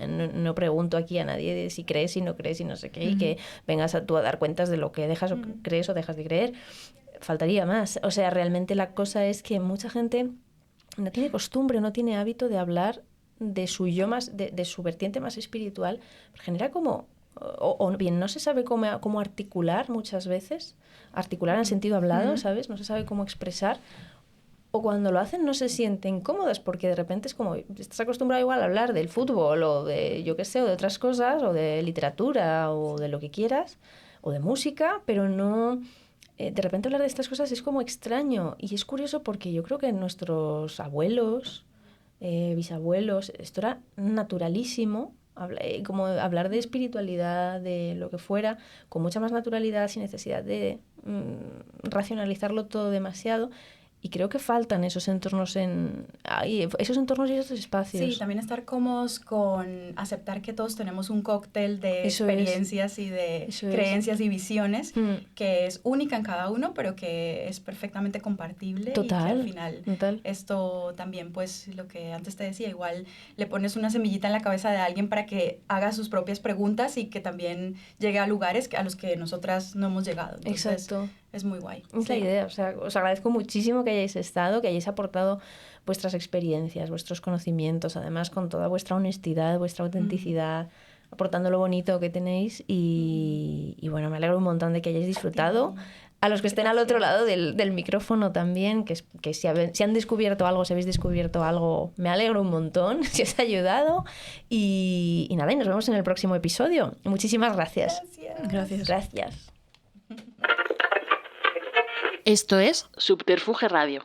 no pregunto aquí a nadie de si crees, si no crees, si no sé qué, y que vengas tú a dar cuentas de lo que dejas o crees o dejas de creer. Faltaría más. O sea, realmente la cosa es que mucha gente no tiene costumbre, no tiene hábito de hablar de su yo más, de su vertiente más espiritual. Genera como, o bien no se sabe cómo articular muchas veces, articular en sentido hablado, ¿sabes? No se sabe cómo expresar. O cuando lo hacen no se sienten cómodas, porque de repente es como, estás acostumbrado igual a hablar del fútbol o de, yo qué sé, o de otras cosas, o de literatura, o de lo que quieras, o de música, pero no... de repente hablar de estas cosas es como extraño. Y es curioso porque yo creo que nuestros abuelos, bisabuelos, esto era naturalísimo, como hablar de espiritualidad, de lo que fuera, con mucha más naturalidad, sin necesidad de racionalizarlo todo demasiado. Y creo que faltan esos entornos esos entornos y esos espacios. Sí, también estar cómodos con aceptar que todos tenemos un cóctel de experiencias y de creencias y visiones que es única en cada uno, pero que es perfectamente compartible. Total, y que al final esto también, pues lo que antes te decía, igual le pones una semillita en la cabeza de alguien para que haga sus propias preguntas y que también llegue a lugares a los que nosotras no hemos llegado. Entonces, exacto. Es muy guay. Es la idea. O sea, os agradezco muchísimo que hayáis estado, que hayáis aportado vuestras experiencias, vuestros conocimientos, además con toda vuestra honestidad, vuestra autenticidad, aportando lo bonito que tenéis. Y bueno, me alegro un montón de que hayáis disfrutado. A los que estén al otro lado del micrófono también, que si han descubierto algo, si habéis descubierto algo, me alegro un montón, si os ha ayudado. Y nada, y nos vemos en el próximo episodio. Muchísimas gracias. Gracias. Gracias. Esto es Subterfuge Radio.